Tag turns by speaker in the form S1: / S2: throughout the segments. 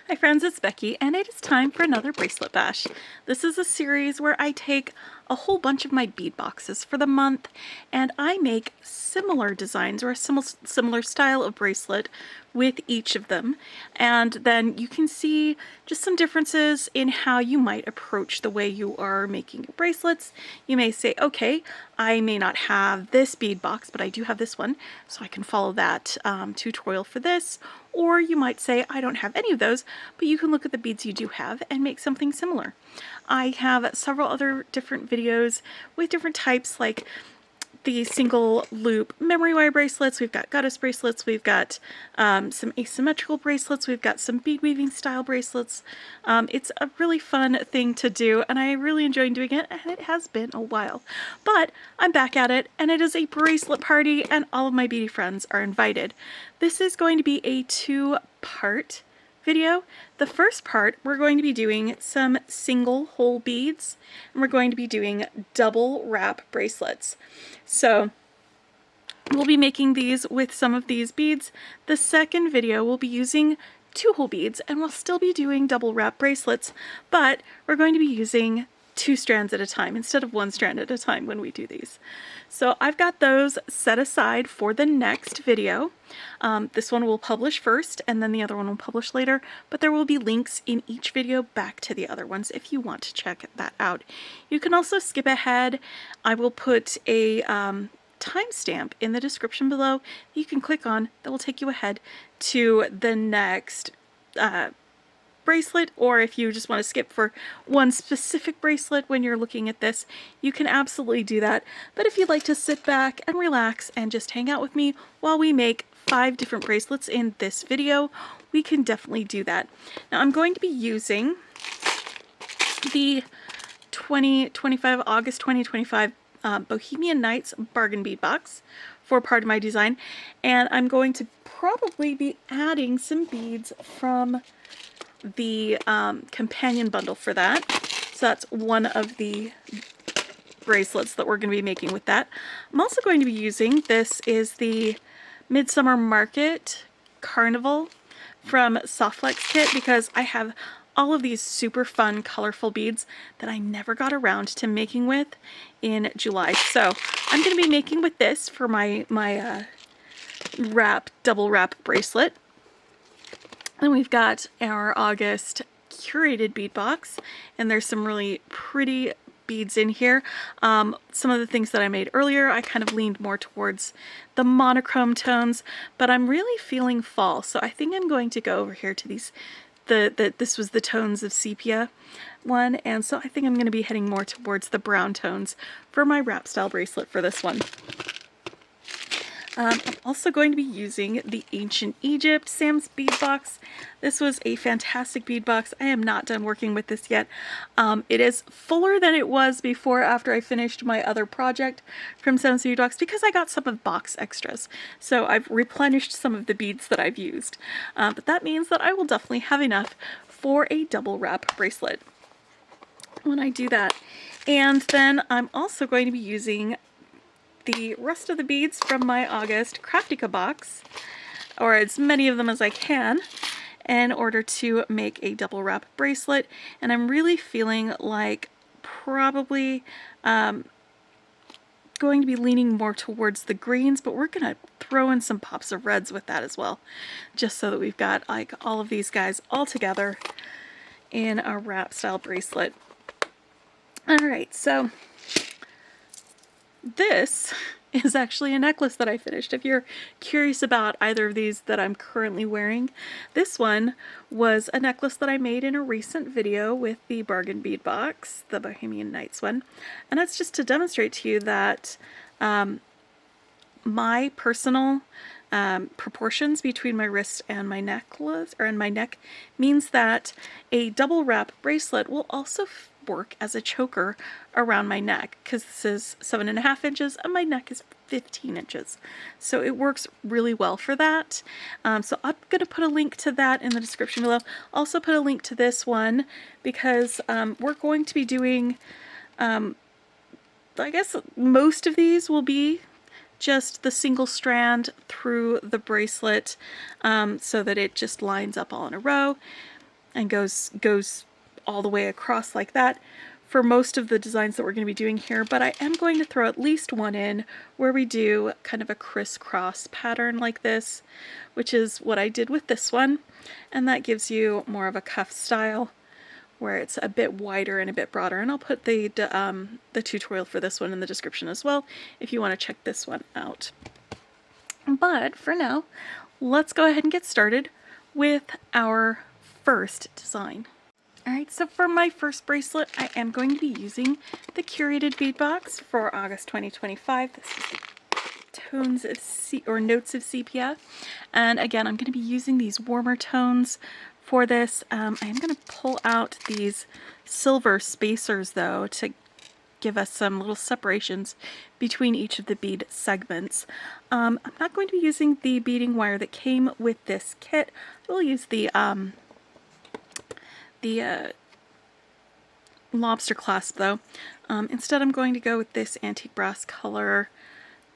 S1: Hi friends, it's Becky, and it is time for another Bracelet Bash. This is a series where I take a whole bunch of my bead boxes for the month, and I make similar designs or a similar style of bracelet with each of them. And then you can see just some differences in how you might approach the way you are making your bracelets. You may say, okay, I may not have this bead box, but I do have this one, so I can follow that tutorial for this. Or you might say, I don't have any of those, but you can look at the beads you do have and make something similar. I have several other different videos with different types, like the single loop memory wire bracelets, we've got goddess bracelets, we've got some asymmetrical bracelets, we've got some bead weaving style bracelets. It's a really fun thing to do, and I really enjoy doing it, and it has been a while. But I'm back at it, and it is a bracelet party, and all of my beady friends are invited. This is going to be a two-part video. The first part, we're going to be doing some single hole beads, and we're going to be doing double wrap bracelets. So we'll be making these with some of these beads. The second video will be using two hole beads, and we'll still be doing double wrap bracelets, but we're going to be using 2 strands at a time instead of 1 strand at a time when we do these. So I've got those set aside for the next video. This one will publish first and then the other one will publish later, but there will be links in each video back to the other ones if you want to check that out. You can also skip ahead. I will put a timestamp in the description below that you can click on that will take you ahead to the next bracelet, or if you just want to skip for one specific bracelet when you're looking at this, you can absolutely do that. But if you'd like to sit back and relax and just hang out with me while we make 5 different bracelets in this video, we can definitely do that. Now I'm going to be using the August 2025 Bohemian Nights bargain bead box for part of my design, and I'm going to probably be adding some beads from the companion bundle for that. So that's one of the bracelets that we're going to be making with that. I'm also going to be using, this is the Midsummer Market Carnival from Softflex kit, because I have all of these super fun colorful beads that I never got around to making with in July. So I'm going to be making with this for my double wrap bracelet. And we've got our August Curated Bead Box, and there's some really pretty beads in here. Some of the things that I made earlier, I kind of leaned more towards the monochrome tones, but I'm really feeling fall, so I think I'm going to go over here to these, this was the tones of sepia one, and so I think I'm going to be heading more towards the brown tones for my wrap style bracelet for this one. I'm also going to be using the Ancient Egypt Sam's bead box. This was a fantastic bead box. I am not done working with this yet. It is fuller than it was before after I finished my other project from Sam's bead box, because I got some of box extras. So I've replenished some of the beads that I've used. But that means that I will definitely have enough for a double wrap bracelet when I do that. And then I'm also going to be using the rest of the beads from my August Kraftika box, or as many of them as I can, in order to make a double wrap bracelet. And I'm really feeling like probably going to be leaning more towards the greens, but we're gonna throw in some pops of reds with that as well, just so that we've got like all of these guys all together in a wrap style bracelet. All right, so this is actually a necklace that I finished. If you're curious about either of these that I'm currently wearing, this one was a necklace that I made in a recent video with the bargain bead box, the Bohemian Nights one. And that's just to demonstrate to you that my personal proportions between my wrist and my necklace, or in my neck, means that a double wrap bracelet will also work as a choker around my neck, because this is 7.5 inches and my neck is 15 inches. So it works really well for that. So I'm going to put a link to that in the description below. Also put a link to this one, because we're going to be doing, I guess most of these will be just the single strand through the bracelet, so that it just lines up all in a row. and goes all the way across like that for most of the designs that we're going to be doing here, but I am going to throw at least one in where we do kind of a crisscross pattern like this, which is what I did with this one, and that gives you more of a cuff style where it's a bit wider and a bit broader, and I'll put the tutorial for this one in the description as well if you want to check this one out. But for now, let's go ahead and get started with our first design. Alright, so for my first bracelet, I am going to be using the Curated Bead Box for August 2025. This is the tones of notes of sepia. And again, I'm going to be using these warmer tones for this. I am going to pull out these silver spacers though to give us some little separations between each of the bead segments. I'm not going to be using the beading wire that came with this kit. We'll use the lobster clasp though. Instead I'm going to go with this antique brass color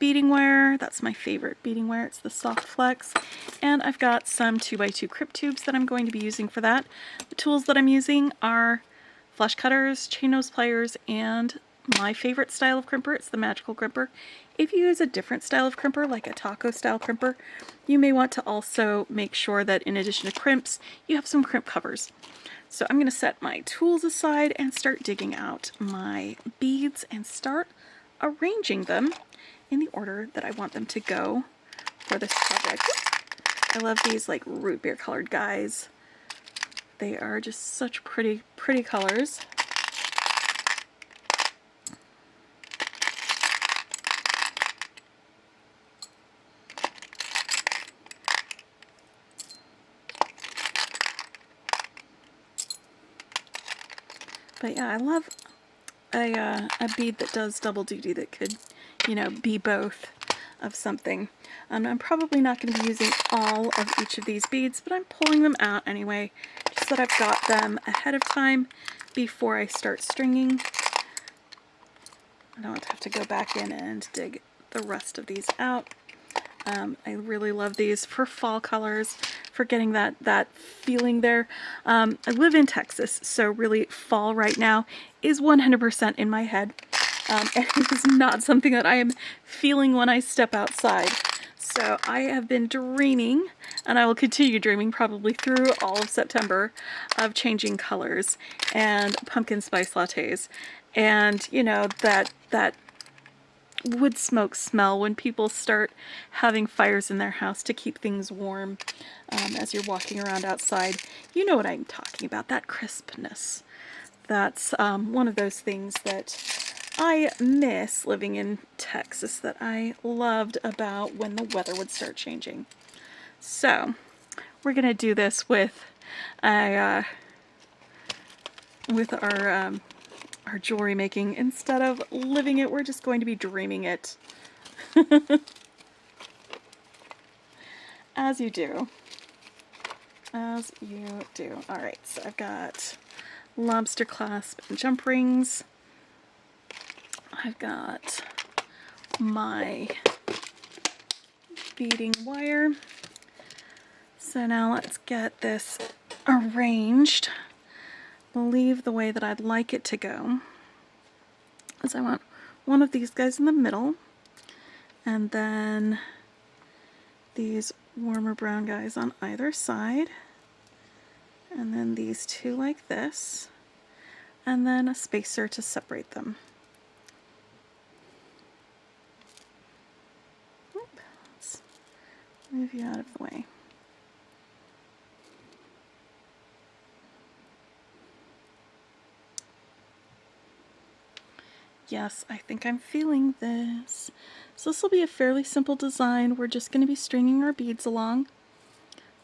S1: beading wire. That's my favorite beading wire. It's the Softflex. And I've got some 2x2 crypt tubes that I'm going to be using for that. The tools that I'm using are flush cutters, chain nose pliers, and my favorite style of crimper. It's the magical crimper. If you use a different style of crimper, like a taco style crimper, you may want to also make sure that in addition to crimps, you have some crimp covers. So I'm going to set my tools aside and start digging out my beads and start arranging them in the order that I want them to go for this project. I love these like root beer colored guys. They are just such pretty colors. But yeah, I love a bead that does double duty, that could, you know, be both of something. I'm probably not going to be using all of each of these beads, but I'm pulling them out anyway, just so that I've got them ahead of time before I start stringing. I don't have to go back in and dig the rest of these out. I really love these for fall colors, for getting that feeling there. I live in Texas, so really fall right now is 100% in my head. And it is not something that I am feeling when I step outside. So I have been dreaming, and I will continue dreaming probably through all of September, of changing colors and pumpkin spice lattes. And, you know, that wood smoke smell when people start having fires in their house to keep things warm as you're walking around outside. You know what I'm talking about, that crispness. That's one of those things that I miss living in Texas, that I loved about when the weather would start changing. So we're gonna do this with our jewelry making. Instead of living it, we're just going to be dreaming it. As you do. As you do. Alright, so I've got lobster clasp and jump rings. I've got my beading wire. So now let's get this arranged. I believe the way that I'd like it to go is I want one of these guys in the middle, and then these warmer brown guys on either side, and then these two like this, and then a spacer to separate them. Let's move you out of the way. Yes, I think I'm feeling this. So this will be a fairly simple design. We're just going to be stringing our beads along,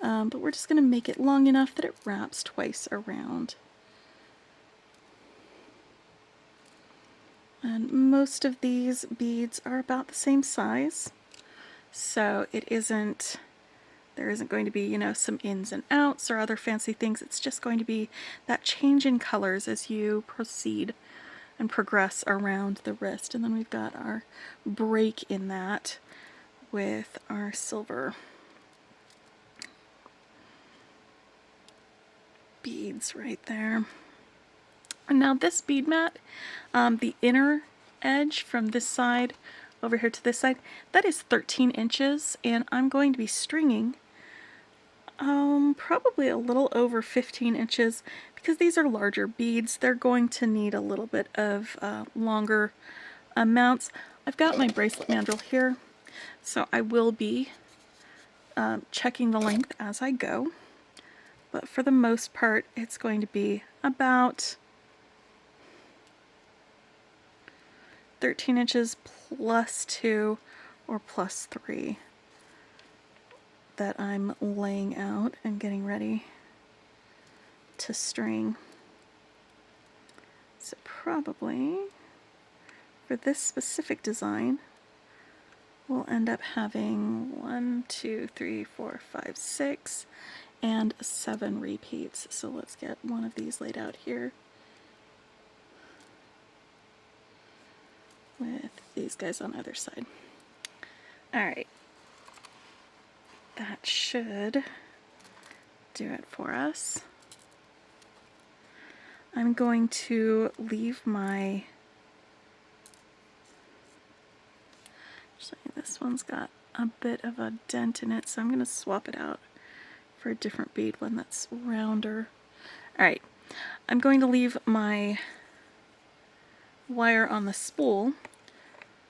S1: but we're just going to make it long enough that it wraps twice around. And most of these beads are about the same size, so there isn't going to be, you know, some ins and outs or other fancy things. It's just going to be that change in colors as you proceed and progress around the wrist. And then we've got our break in that with our silver beads right there. And now this bead mat, the inner edge from this side over here to this side, that is 13 inches, and I'm going to be stringing probably a little over 15 inches because these are larger beads. They're going to need a little bit of longer amounts. I've got my bracelet mandrel here, so I will be checking the length as I go, but for the most part it's going to be about 13 inches plus 2 or plus 3 that I'm laying out and getting ready to string. So probably for this specific design we'll end up having 1, 2, 3, 4, 5, 6 and 7 repeats. So let's get one of these laid out here with these guys on either side. Alright, that should do it for us. I'm going to leave my, actually this one's got a bit of a dent in it, so I'm going to swap it out for a different bead, one that's rounder. Alright, I'm going to leave my wire on the spool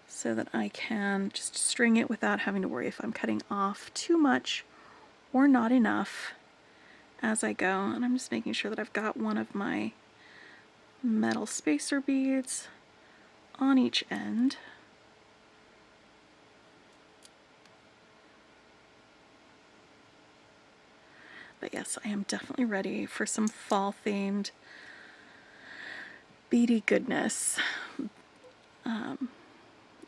S1: so that I can just string it without having to worry if I'm cutting off too much or not enough as I go. And I'm just making sure that I've got one of my metal spacer beads on each end. But yes, I am definitely ready for some fall themed beady goodness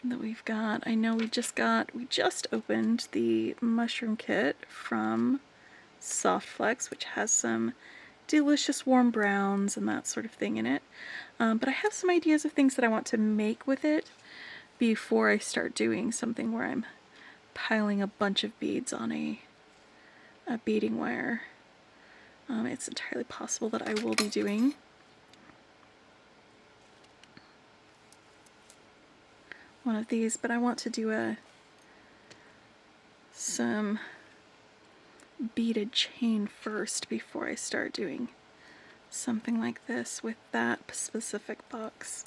S1: that we've got. I know we just opened the mushroom kit from Softflex, which has some delicious warm browns and that sort of thing in it. But I have some ideas of things that I want to make with it before I start doing something where I'm piling a bunch of beads on a beading wire. It's entirely possible that I will be doing one of these, but I want to do some beaded chain first before I start doing something like this with that specific box.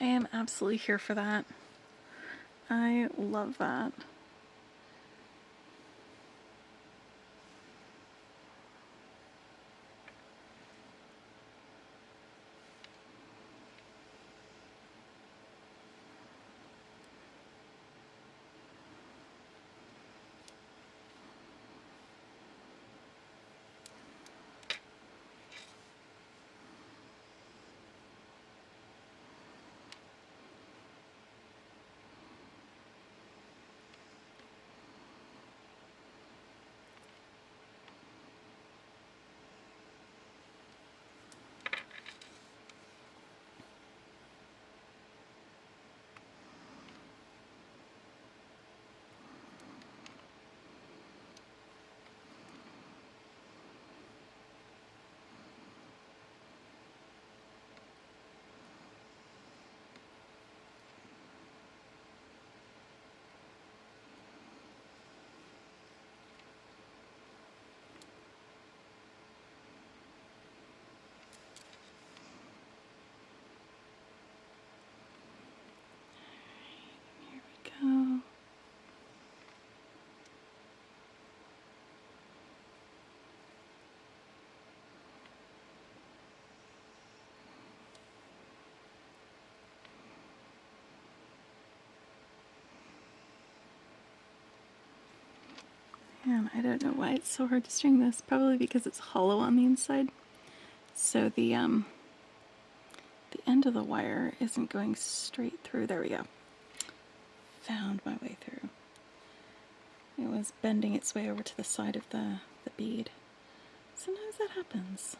S1: I am absolutely here for that. I love that. Go. And I don't know why it's so hard to string this, probably because it's hollow on the inside. So the end of the wire isn't going straight through. There we go. Found my way through. It was bending its way over to the side of the bead. Sometimes that happens.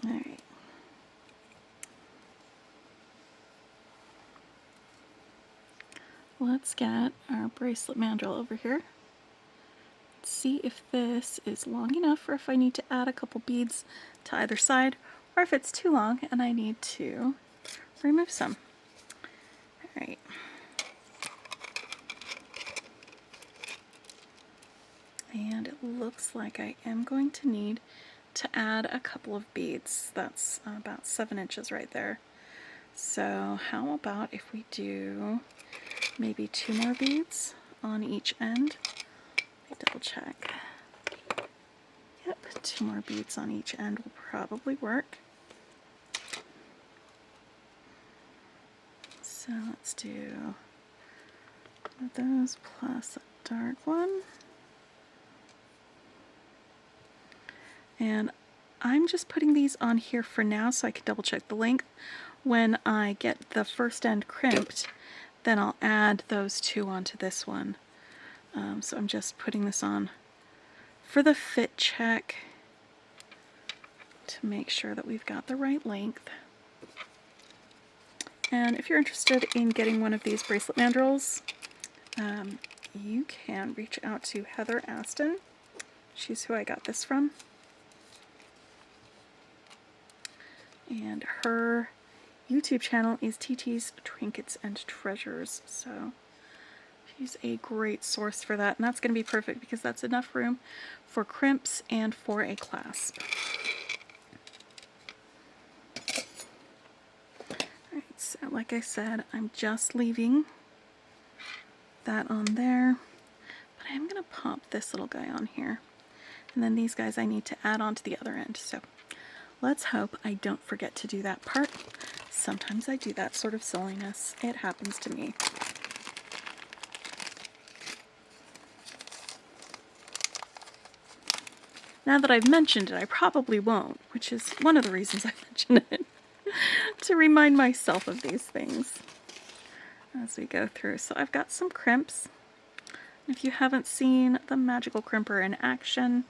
S1: Alright. let's get our bracelet mandrel over here. Let's see if this is long enough or if I need to add a couple beads to either side, or if it's too long and I need to remove some. All right. And it looks like I am going to need to add a couple of beads. That's about 7 inches right there. So how about if we do maybe 2 more beads on each end? Let me double check. Yep, 2 more beads on each end will probably work. So let's do one of those plus a dark one. And I'm just putting these on here for now so I can double check the length. When I get the first end crimped, then I'll add those 2 onto this one. So I'm just putting this on for the fit check to make sure that we've got the right length. And if you're interested in getting one of these bracelet mandrels, you can reach out to Heather Aston. She's who I got this from. And her YouTube channel is TT's Trinkets and Treasures. So she's a great source for that. And that's going to be perfect because that's enough room for crimps and for a clasp. Alright, so like I said, I'm just leaving that on there. But I'm going to pop this little guy on here. And then these guys I need to add on to the other end. So let's hope I don't forget to do that part. Sometimes I do that sort of silliness. It happens to me. Now that I've mentioned it, I probably won't, which is one of the reasons I mentioned it, to remind myself of these things as we go through. So I've got some crimps. If you haven't seen the magical crimper in action,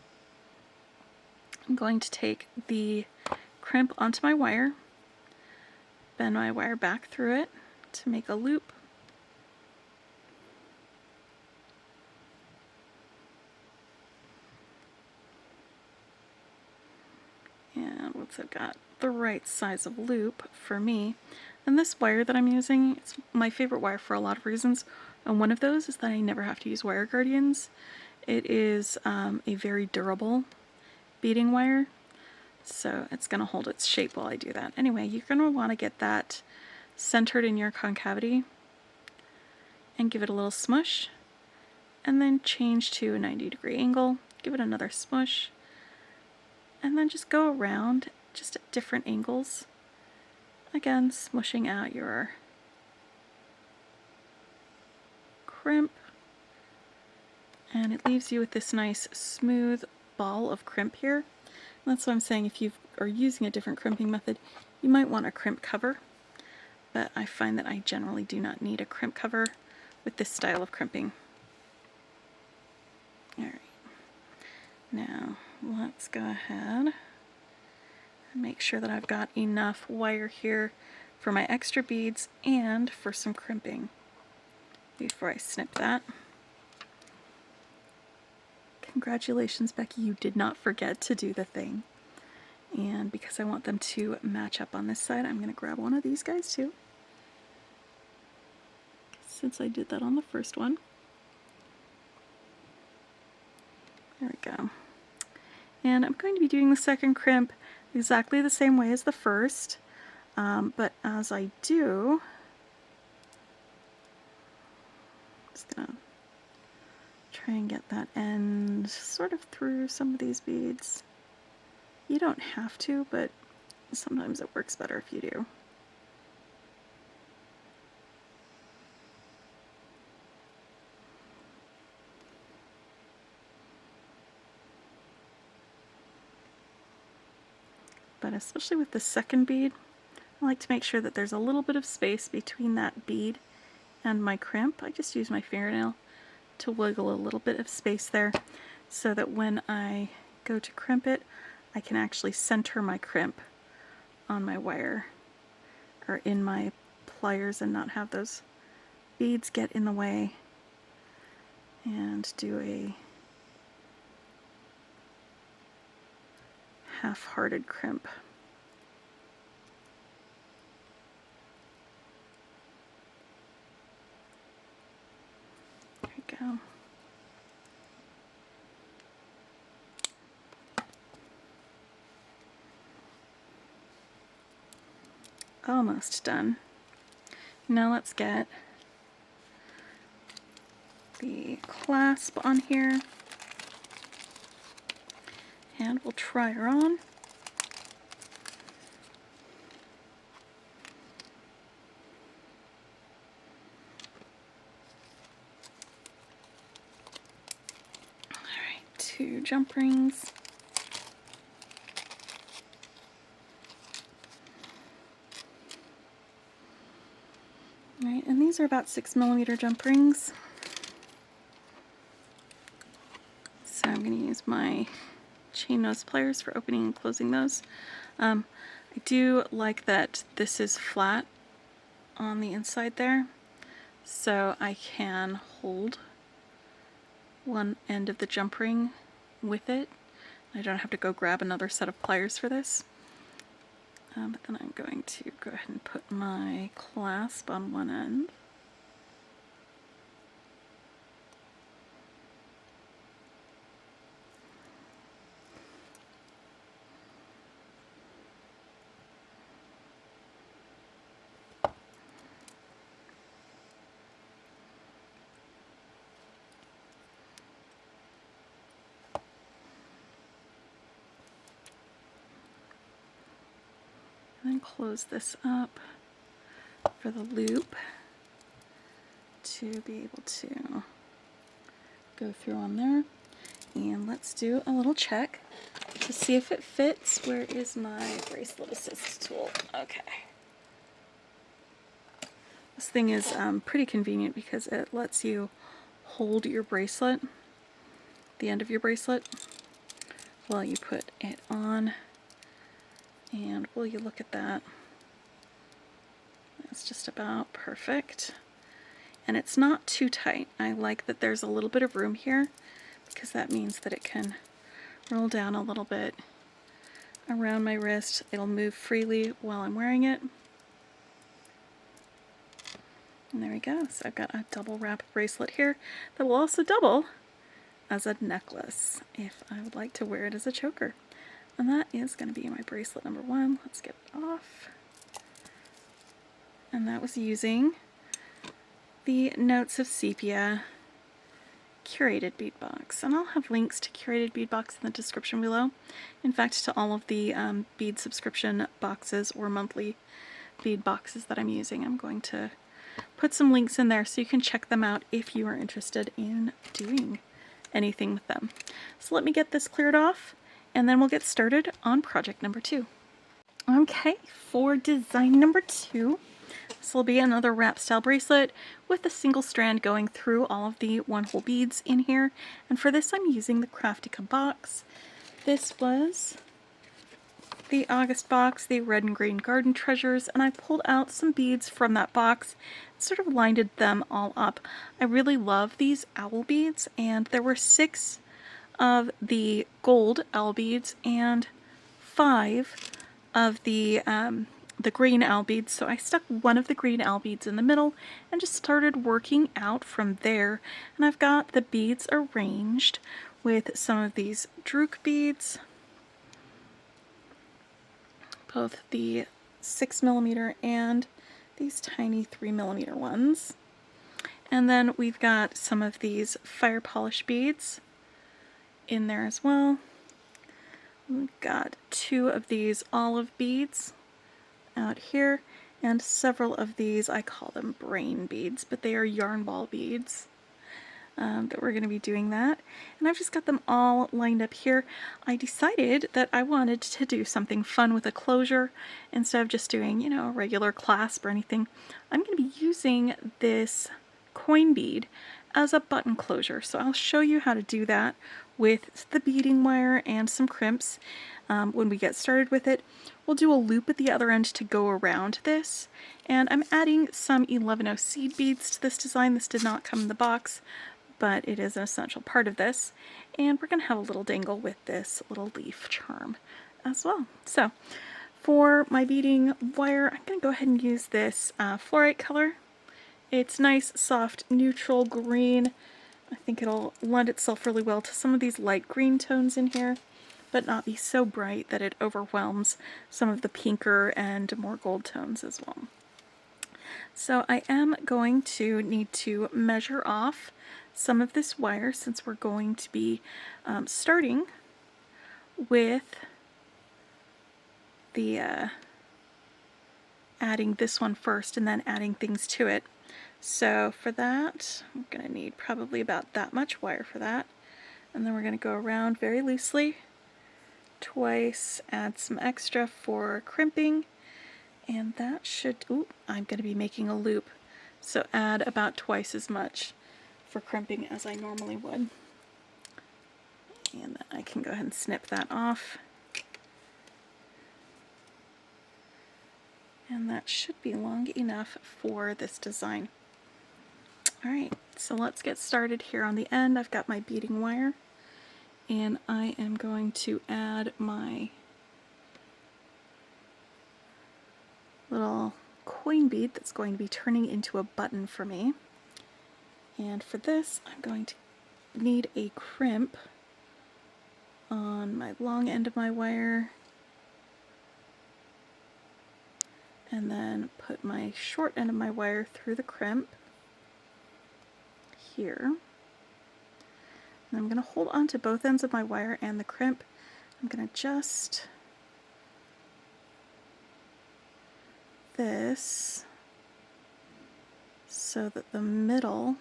S1: I'm going to take the crimp onto my wire, bend my wire back through it to make a loop, and once I've got the right size of loop for me, and this wire that I'm using, it's my favorite wire for a lot of reasons, and one of those is that I never have to use wire guardians. It is a very durable beading wire, so it's going to hold its shape while I do that. Anyway, you're going to want to get that centered in your concavity and give it a little smush, and then change to a 90-degree angle, give it another smush, and then just go around just at different angles, again smushing out your crimp, and it leaves you with this nice smooth ball of crimp here. And that's what I'm saying, if you are using a different crimping method, you might want a crimp cover, but I find that I generally do not need a crimp cover with this style of crimping. Alright, now let's go ahead and make sure that I've got enough wire here for my extra beads and for some crimping before I snip that. Congratulations, Becky, you did not forget to do the thing. And because I want them to match up on this side, I'm going to grab one of these guys too, since I did that on the first one. There we go. And I'm going to be doing the second crimp exactly the same way as the first, but as I do, I'm just going to try and get that end sort of through some of these beads. You don't have to, but sometimes it works better if you do. But especially with the second bead, I like to make sure that there's a little bit of space between that bead and my crimp. I just use my fingernail to wiggle a little bit of space there so that when I go to crimp it, I can actually center my crimp on my wire or in my pliers and not have those beads get in the way, and do a half-hearted crimp. There we go. Almost done. Now let's get the clasp on here, and we'll try her on. Alright, 2 jump rings. Alright, and these are about 6mm jump rings. So I'm going to use my chain nose pliers for opening and closing those. I do like that this is flat on the inside there, so I can hold one end of the jump ring with it. I don't have to go grab another set of pliers for this. But then I'm going to go ahead and put my clasp on one end. And then close this up for the loop to be able to go through on there. And let's do a little check to see if it fits. Where is my bracelet assist tool? Okay. This thing is pretty convenient because it lets you hold your bracelet, the end of your bracelet, while you put it on. And will you look at that? That's just about perfect. And it's not too tight. I like that there's a little bit of room here because that means that it can roll down a little bit around my wrist. It'll move freely while I'm wearing it. And there we go. So I've got a double wrap bracelet here that will also double as a necklace if I would like to wear it as a choker. And that is going to be my bracelet number 1. Let's get it off. And that was using the Notes of Sepia Curated Bead Box. And I'll have links to Curated Bead Box in the description below. In fact, to all of the bead subscription boxes or monthly bead boxes that I'm using. I'm going to put some links in there so you can check them out if you are interested in doing anything with them. So let me get this cleared off, and then we'll get started on project number 2. Okay, for design number 2, this will be another wrap style bracelet with a single strand going through all of the 1-hole beads in here. And for this I'm using the Kraftika box. This was the August box, the red and green garden treasures, and I pulled out some beads from that box and sort of lined them all up. I really love these owl beads, and there were 6 of the gold owl beads and 5 of the green owl beads. So I stuck one of the green owl beads in the middle and just started working out from there. And I've got the beads arranged with some of these drook beads, both the 6mm and these tiny 3mm ones. And then we've got some of these fire polish beads in there as well. We've got 2 of these olive beads out here, and several of these, I call them brain beads, but they are yarn ball beads that we're going to be doing that. And I've just got them all lined up here. I decided that I wanted to do something fun with a closure instead of just doing, you know, a regular clasp or anything. I'm going to be using this coin bead as a button closure. So I'll show you how to do that with the beading wire and some crimps. When we get started with it, we'll do a loop at the other end to go around this. And I'm adding some 11 seed beads to this design. This did not come in the box, but it is an essential part of this. And we're going to have a little dangle with this little leaf charm as well. So for my beading wire, I'm going to go ahead and use this fluorite color. It's nice, soft, neutral green. I think it'll lend itself really well to some of these light green tones in here, but not be so bright that it overwhelms some of the pinker and more gold tones as well. So I am going to need to measure off some of this wire since we're going to be starting with the adding this one first and then adding things to it. So for that, I'm going to need probably about that much wire for that. And then we're going to go around very loosely twice, add some extra for crimping, and that should, ooh, I'm going to be making a loop. So add about twice as much for crimping as I normally would. And then I can go ahead and snip that off. And that should be long enough for this design. Alright, so let's get started here on the end. I've got my beading wire, and I am going to add my little coin bead that's going to be turning into a button for me. And for this, I'm going to need a crimp on my long end of my wire, and then put my short end of my wire through the crimp here. And I'm going to hold on to both ends of my wire and the crimp. I'm going to adjust this so that the middle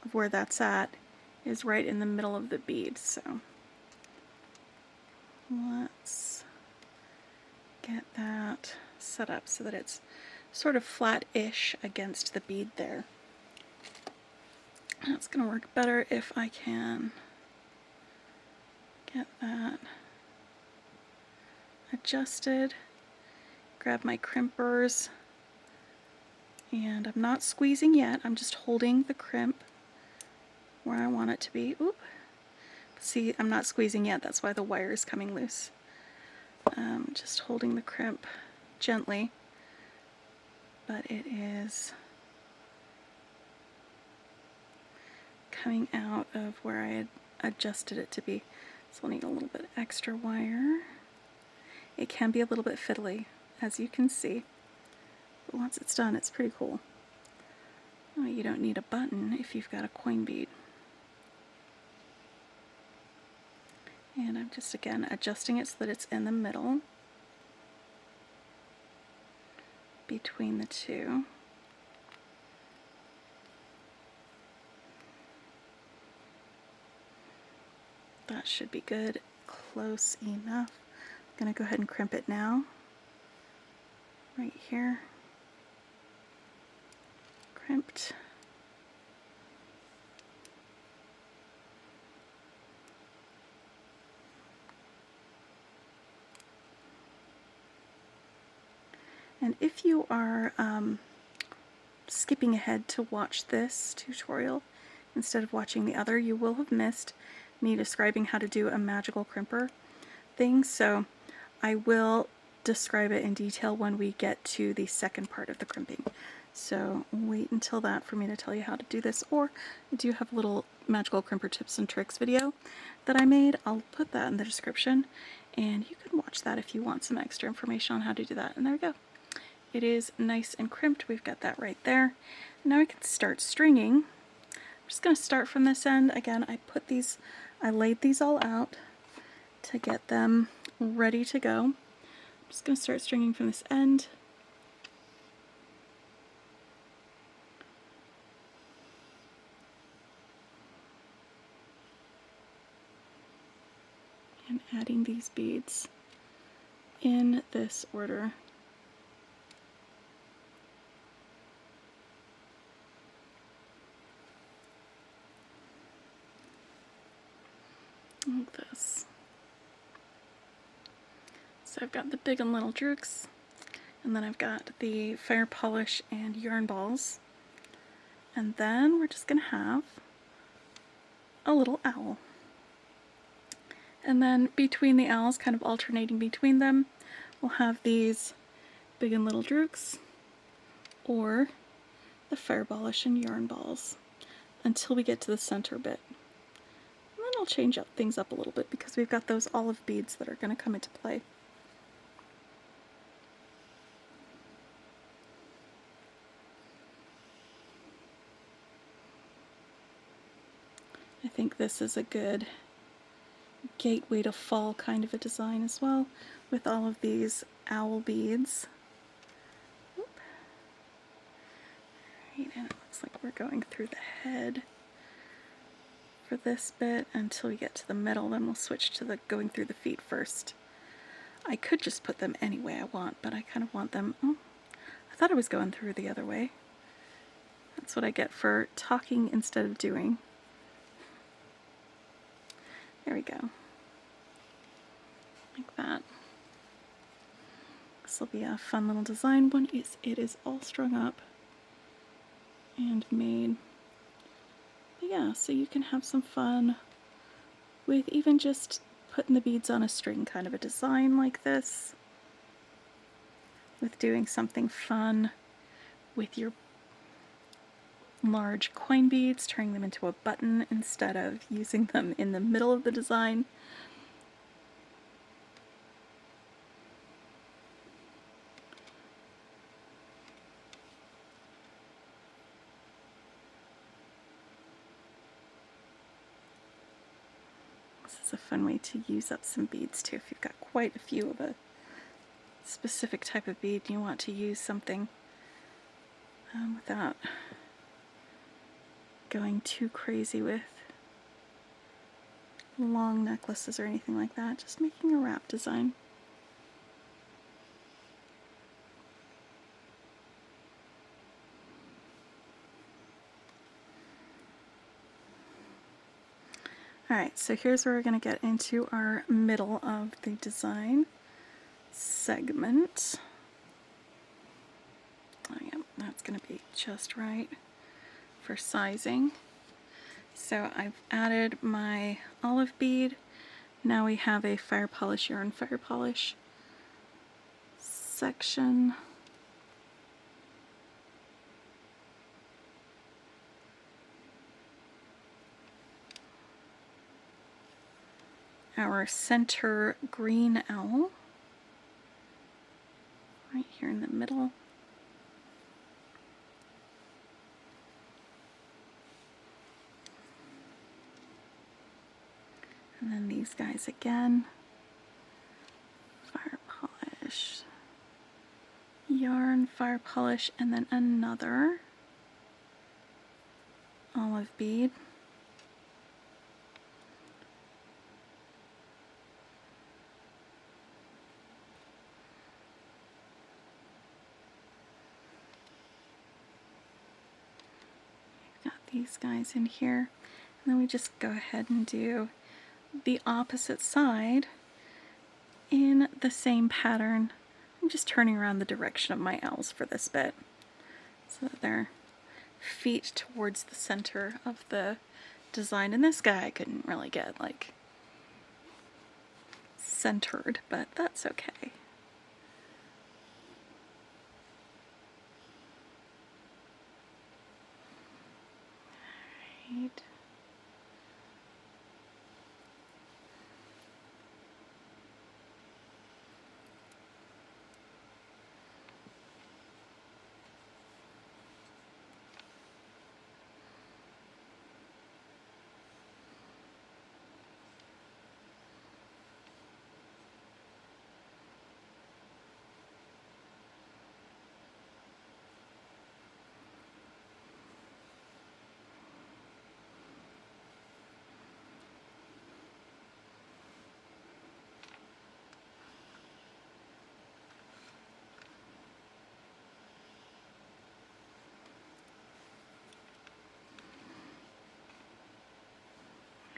S1: of where that's at is right in the middle of the bead. So let's get that set up so that it's sort of flat-ish against the bead there. That's going to work better if I can get that adjusted. Grab my crimpers, and I'm not squeezing yet, I'm just holding the crimp where I want it to be. Oop. See, I'm not squeezing yet, that's why the wire is coming loose. Just holding the crimp gently, but it is coming out of where I had adjusted it to be. So we'll need a little bit extra wire. It can be a little bit fiddly, as you can see, but once it's done, it's pretty cool. Oh, you don't need a button if you've got a coin bead. And I'm just, again, adjusting it so that it's in the middle between the two. That should be good, close enough. I'm going to go ahead and crimp it now, right here. Crimped. And if you are skipping ahead to watch this tutorial instead of watching the other, you will have missed me describing how to do a magical crimper thing, so I will describe it in detail when we get to the second part of the crimping. So wait until that for me to tell you how to do this, or I do have a little magical crimper tips and tricks video that I made. I'll put that in the description, and you can watch that if you want some extra information on how to do that. And there we go. It is nice and crimped. We've got that right there. Now we can start stringing. I'm just going to start from this end. Again, I laid these all out to get them ready to go. I'm just going to start stringing from this end. And adding these beads in this order. I've got the big and little drooks, and then I've got the fire polish and yarn balls. And then we're just gonna have a little owl. And then between the owls, kind of alternating between them, we'll have these big and little drooks, or the fire polish and yarn balls, until we get to the center bit. And then I'll change up things up a little bit because we've got those olive beads that are going to come into play. I think this is a good gateway to fall kind of a design as well, with all of these owl beads. Oop. Right, and it looks like we're going through the head for this bit until we get to the middle, then we'll switch to the going through the feet first. I could just put them any way I want, but I kind of want them, oh, I thought I was going through the other way. That's what I get for talking instead of doing. There we go. Like that. This will be a fun little design when it is all strung up and made. But yeah, so you can have some fun with even just putting the beads on a string, kind of a design like this, with doing something fun with your large coin beads, turning them into a button instead of using them in the middle of the design. This is a fun way to use up some beads too. If you've got quite a few of a specific type of bead and you want to use something without going too crazy with long necklaces or anything like that, just making a wrap design. Alright, so here's where we're going to get into our middle of the design segment. Oh yeah, that's going to be just right for sizing. So I've added my olive bead. Now we have a fire polish yarn fire polish section. Our center green owl right here in the middle. And then these guys again, fire polish, yarn, fire polish, and then another olive bead. Got these guys in here, and then we just go ahead and do the opposite side in the same pattern. I'm just turning around the direction of my owls for this bit so that they're feet towards the center of the design. And this guy I couldn't really get like centered, but that's okay. Right.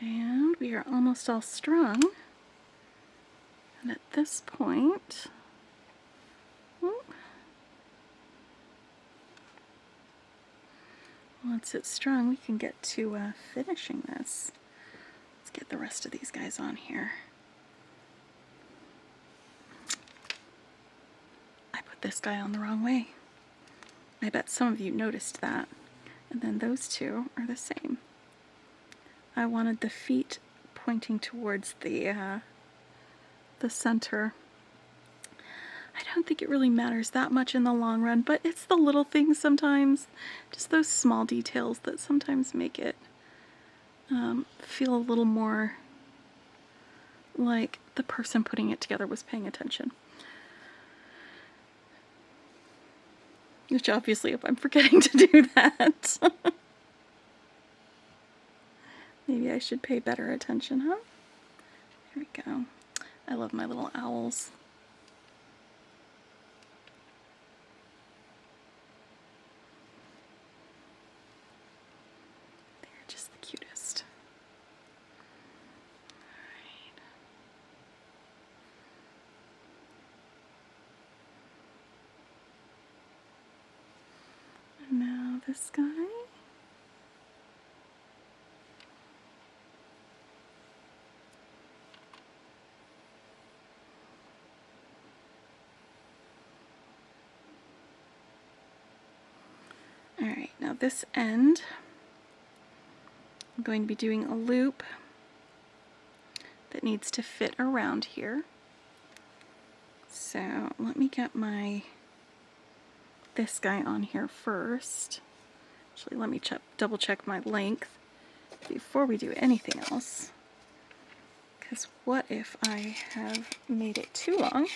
S1: And we are almost all strung. And at this point, once it's strung, we can get to finishing this. Let's get the rest of these guys on here. I put this guy on the wrong way. I bet some of you noticed that. And then those two are the same. I wanted the feet pointing towards the center. I don't think it really matters that much in the long run, but it's the little things sometimes, just those small details that sometimes make it feel a little more like the person putting it together was paying attention. Which obviously, if I'm forgetting to do that, maybe I should pay better attention, huh? There we go. I love my little owls. They're just the cutest. Alright. And now this guy. Alright, now this end, I'm going to be doing a loop that needs to fit around here. So let me get this guy on here first. Actually, let me double check my length before we do anything else. Because what if I have made it too long?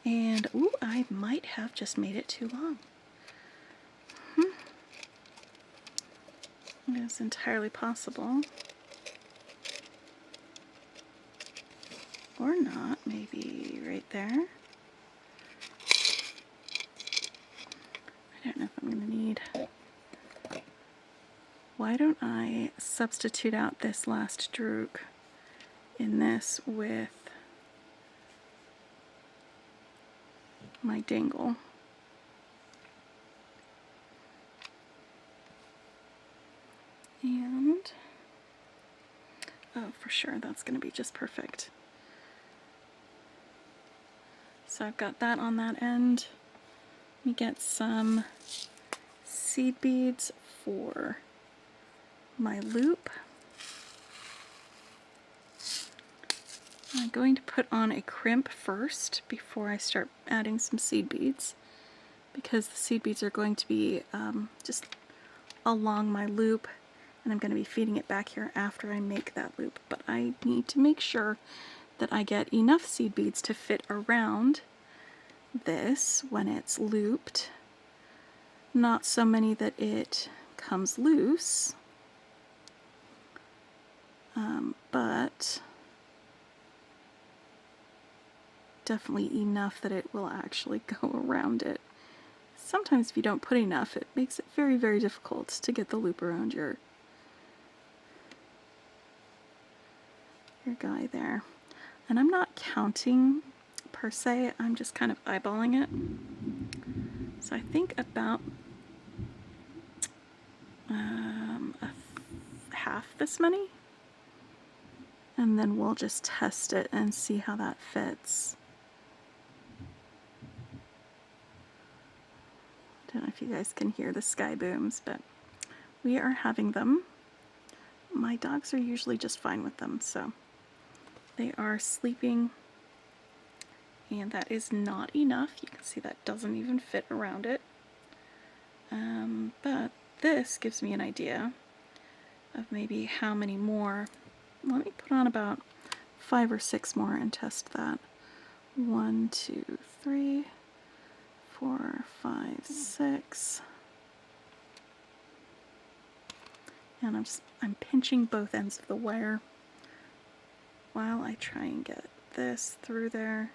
S1: And, ooh, I might have just made it too long. It's entirely possible. Or not, maybe right there. I don't know if I'm going to need... Why don't I substitute out this last drook in this with my dangle? And, oh, for sure, that's going to be just perfect. So I've got that on that end. Let me get some seed beads for my loop. I'm going to put on a crimp first before I start adding some seed beads, because the seed beads are going to be just along my loop, and I'm going to be feeding it back here after I make that loop. But I need to make sure that I get enough seed beads to fit around this when it's looped. Not so many that it comes loose, but definitely enough that it will actually go around it. Sometimes if you don't put enough, it makes it very, very difficult to get the loop around your guy there. And I'm not counting per se, I'm just kind of eyeballing it. So I think about half this many, and then we'll just test it and see how that fits. I don't know if you guys can hear the sky booms, but we are having them. My dogs are usually just fine with them, so they are sleeping, and that is not enough. You can see that doesn't even fit around it. But this gives me an idea of maybe how many more. Let me put on about 5 or 6 more and test that. 1, 2, 3, 4, 5, 6. And I'm pinching both ends of the wire while I try and get this through there.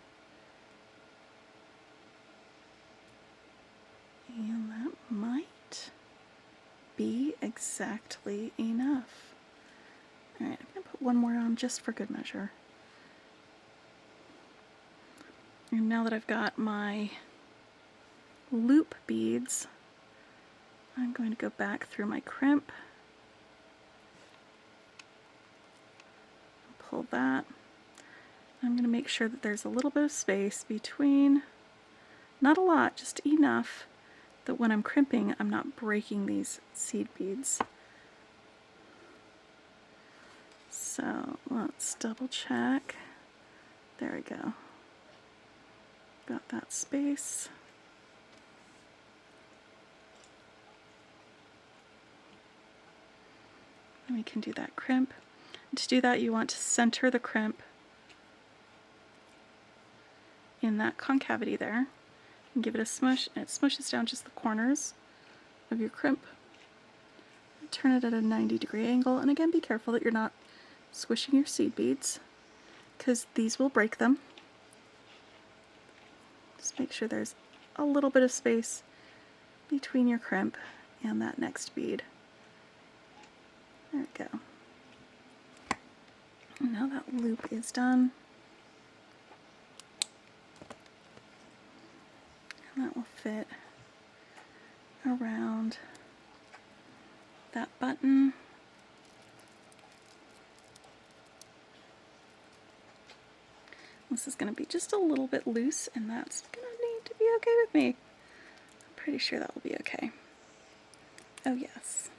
S1: And that might be exactly enough. Alright, I'm going to put one more on just for good measure. And now that I've got my loop beads, I'm going to go back through my crimp, pull that. I'm going to make sure that there's a little bit of space between, not a lot, just enough that when I'm crimping, I'm not breaking these seed beads. So let's double check. There we go. Got that space. And we can do that crimp. And to do that, you want to center the crimp in that concavity there and give it a smush, and it smushes down just the corners of your crimp. Turn it at a 90-degree angle, and again, be careful that you're not squishing your seed beads, because these will break them. Just make sure there's a little bit of space between your crimp and that next bead. There we go. And now that loop is done. And that will fit around that button. This is going to be just a little bit loose, and that's going to need to be okay with me. I'm pretty sure that will be okay. Oh yes.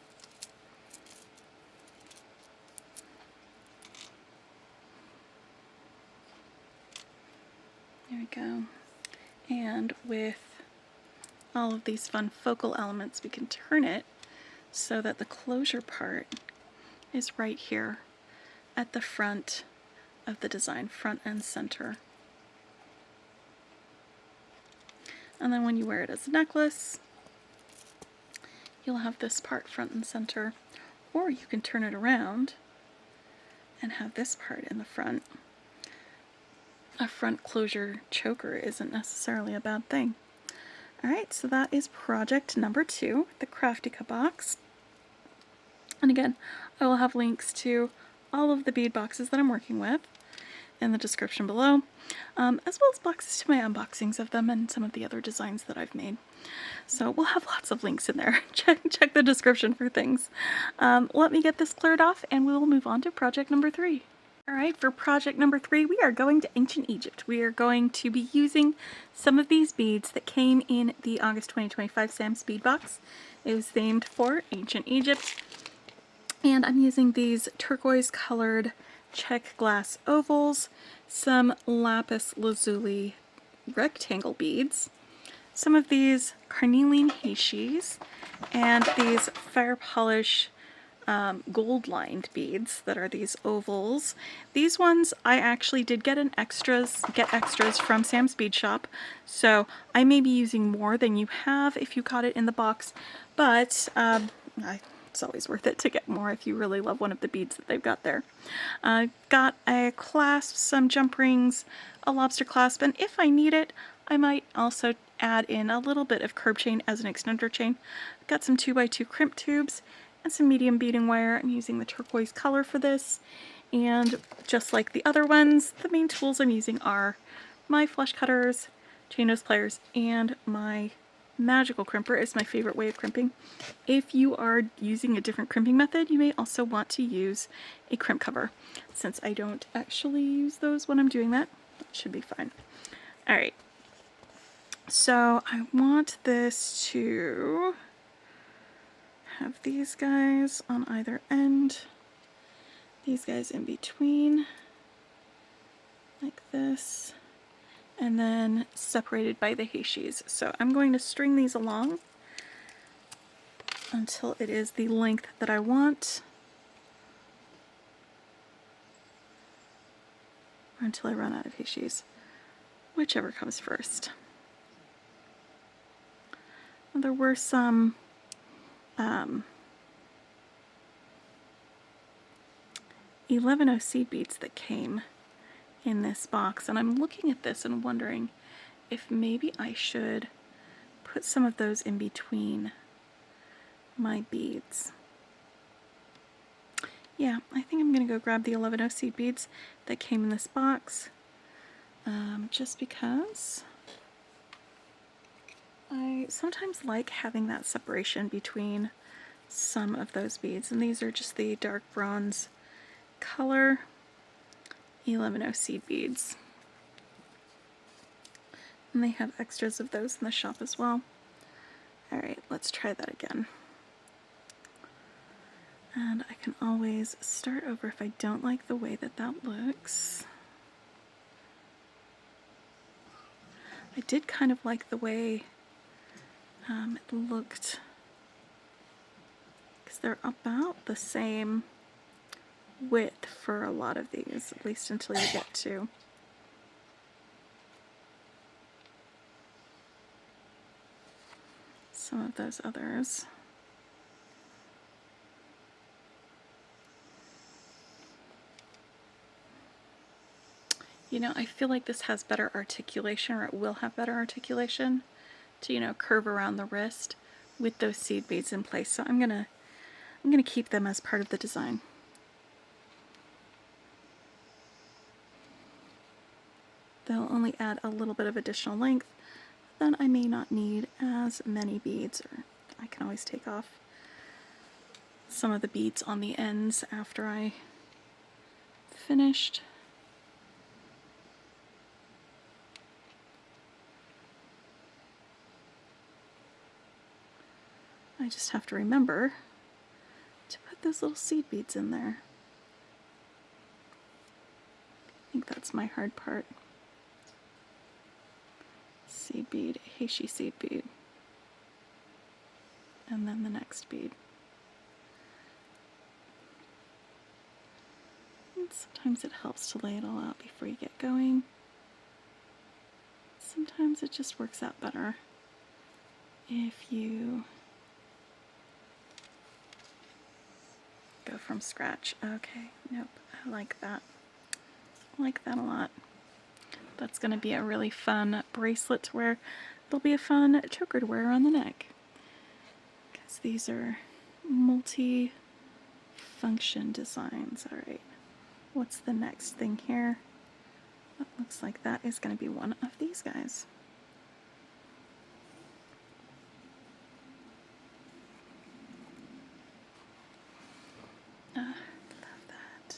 S1: There we go. And with all of these fun focal elements, we can turn it so that the closure part is right here at the front of the design, front and center. And then when you wear it as a necklace, you'll have this part front and center, or you can turn it around and have this part in the front. A front closure choker isn't necessarily a bad thing. Alright, so that is project number 2, the Kraftika box. And again, I will have links to all of the bead boxes that I'm working with in the description below, as well as boxes to my unboxings of them and some of the other designs that I've made. So we'll have lots of links in there. Check the description for things. Let me get this cleared off and we will move on to project number 3. Alright, for project number 3, we are going to ancient Egypt. We are going to be using some of these beads that came in the August 2025 Sam's Bead Box. It was themed for ancient Egypt. And I'm using these turquoise colored check glass ovals, some lapis lazuli rectangle beads, some of these carnelian hashis, and these fire polish gold lined beads that are these ovals. These ones I actually did get extras from Sam's Bead Shop, so I may be using more than you have if you got it in the box, but it's always worth it to get more if you really love one of the beads that they've got there. Got a clasp, some jump rings, a lobster clasp, and if I need it, I might also add in a little bit of curb chain as an extender chain. Got some 2x2 crimp tubes and some medium beading wire. I'm using the turquoise color for this, and just like the other ones, the main tools I'm using are my flush cutters, chain nose pliers, and my magical crimper is my favorite way of crimping. If you are using a different crimping method, you may also want to use a crimp cover. Since I don't actually use those when I'm doing that, that should be fine. Alright, so I want this to have these guys on either end, these guys in between, like this, and then separated by the hashis. So I'm going to string these along until it is the length that I want, or until I run out of hashis, whichever comes first. There were some 11 seed beads that came in this box, and I'm looking at this and wondering if maybe I should put some of those in between my beads. yeah, I think I'm going to go grab the 11 seed beads that came in this box, just because I sometimes like having that separation between some of those beads, and these are just the dark bronze color 11 seed beads. And they have extras of those in the shop as well. Alright, let's try that again. And I can always start over if I don't like the way that that looks. I did kind of like the way it looked, because they're about the same width for a lot of these, at least until you get to some of those others. You know, I feel like this has better articulation, or it will have better articulation to, you know, curve around the wrist with those seed beads in place. So I'm gonna keep them as part of the design. They'll only add a little bit of additional length, then I may not need as many beads, or I can always take off some of the beads on the ends after I finished. I just have to remember to put those little seed beads in there. I think that's my hard part. Seed bead, Heishi seed bead, and then the next bead. And sometimes it helps to lay it all out before you get going. Sometimes it just works out better if you go from scratch. Okay, nope, I like that. I like that a lot. That's going to be a really fun bracelet to wear. It'll be a fun choker to wear on the neck, because these are multi-function designs. Alright, what's the next thing here? That looks like that is going to be one of these guys. Love that.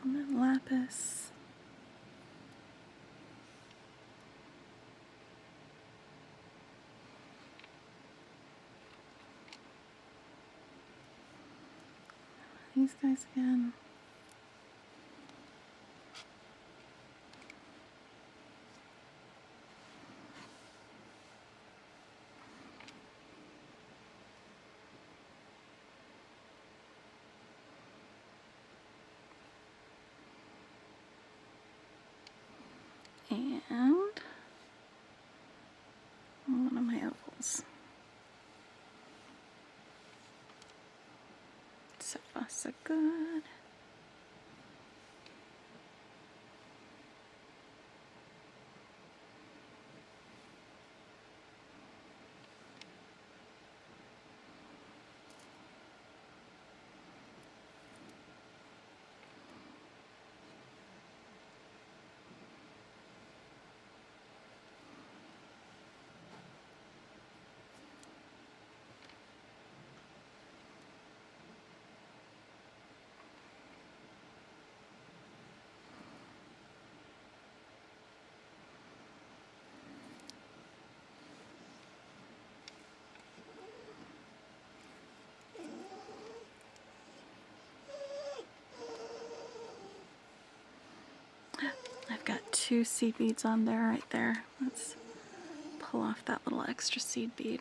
S1: And then lapis. These guys again. And one of my ovals. So far, so good. I've got 2 seed beads on there right there. Let's pull off that little extra seed bead.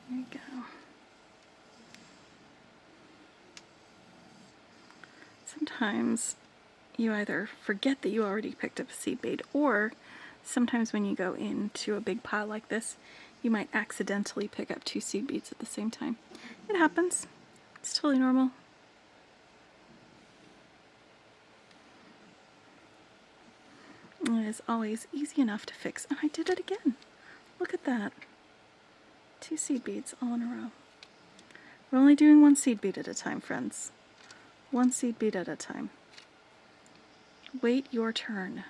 S1: There you go. Sometimes you either forget that you already picked up a seed bead, or Sometimes when you go into a big pile like this, you might accidentally pick up 2 seed beads at the same time. It happens. It's totally normal. It is always easy enough to fix. And I did it again. Look at that. 2 seed beads all in a row. We're only doing 1 seed bead at a time, friends. 1 seed bead at a time. Wait your turn.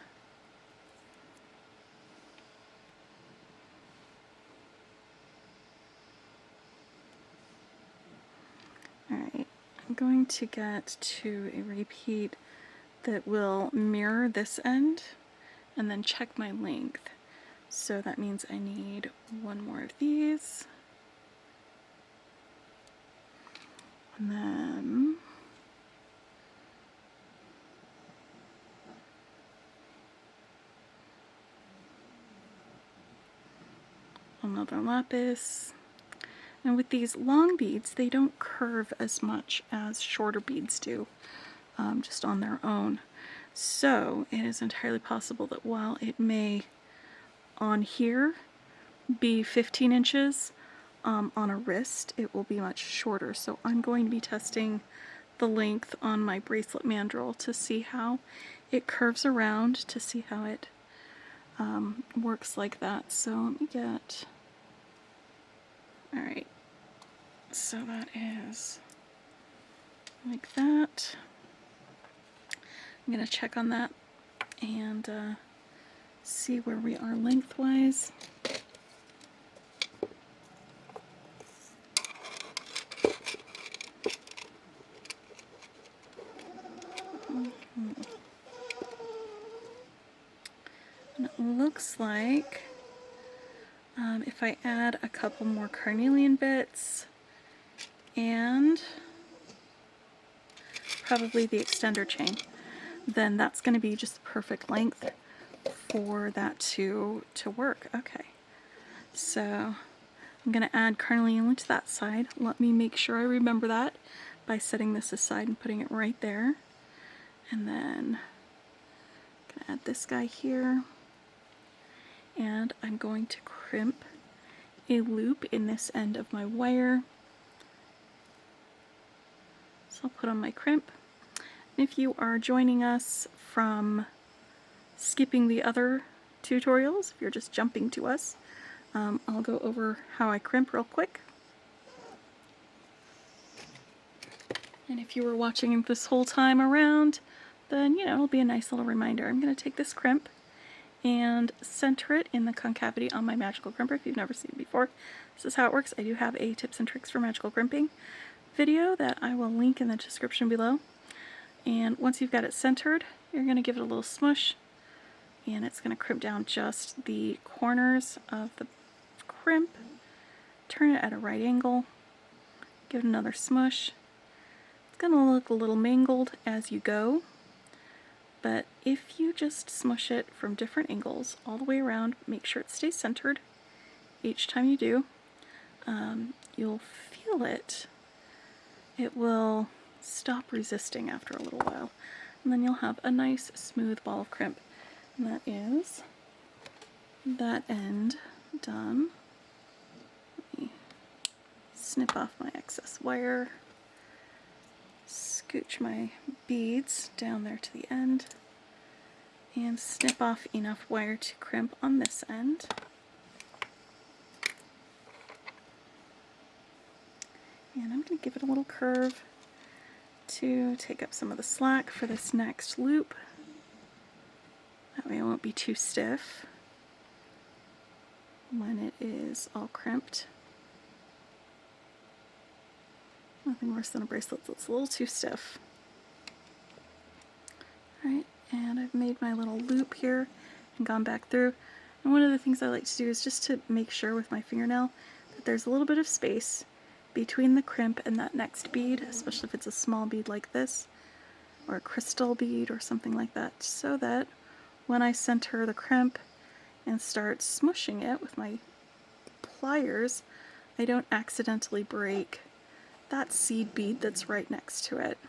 S1: Alright, I'm going to get to a repeat that will mirror this end and then check my length. So that means I need 1 more of these. And then another lapis. And with these long beads, they don't curve as much as shorter beads do, just on their own. So it is entirely possible that while it may on here be 15 inches, on a wrist it will be much shorter. So I'm going to be testing the length on my bracelet mandrel to see how it curves around, to see how it works like that. So let me get, alright, so that is like that. I'm going to check on that and see where we are lengthwise. And it looks like if I add a couple more carnelian bits and probably the extender chain, then that's going to be just the perfect length for that to work. Okay, so I'm going to add carnelian to that side. Let me make sure I remember that by setting this aside and putting it right there. And then I'm going to add this guy here. And I'm going to crimp a loop in this end of my wire. So I'll put on my crimp. And if you are joining us from skipping the other tutorials, if you're just jumping to us, I'll go over how I crimp real quick. And if you were watching this whole time around, then, you know, it'll be a nice little reminder. I'm going to take this crimp and center it in the concavity on my magical crimper. If you've never seen it before, this is how it works. I do have a tips and tricks for magical crimping video that I will link in the description below. And once you've got it centered, you're going to give it a little smush, and it's going to crimp down just the corners of the crimp. Turn it at a right angle, give it another smush. It's going to look a little mangled as you go, but if you just smush it from different angles all the way around, make sure it stays centered each time you do, you'll feel it. It will stop resisting after a little while, and then you'll have a nice smooth ball of crimp. And that is that end done. Let me snip off my excess wire, scooch my beads down there to the end, and snip off enough wire to crimp on this end. And I'm going to give it a little curve to take up some of the slack for this next loop. That way it won't be too stiff when it is all crimped. Nothing worse than a bracelet that's a little too stiff. Alright, and I've made my little loop here and gone back through. And one of the things I like to do is just to make sure with my fingernail that there's a little bit of space between the crimp and that next bead, especially if it's a small bead like this, or a crystal bead or something like that, so that when I center the crimp and start smushing it with my pliers, I don't accidentally break that seed bead that's right next to it.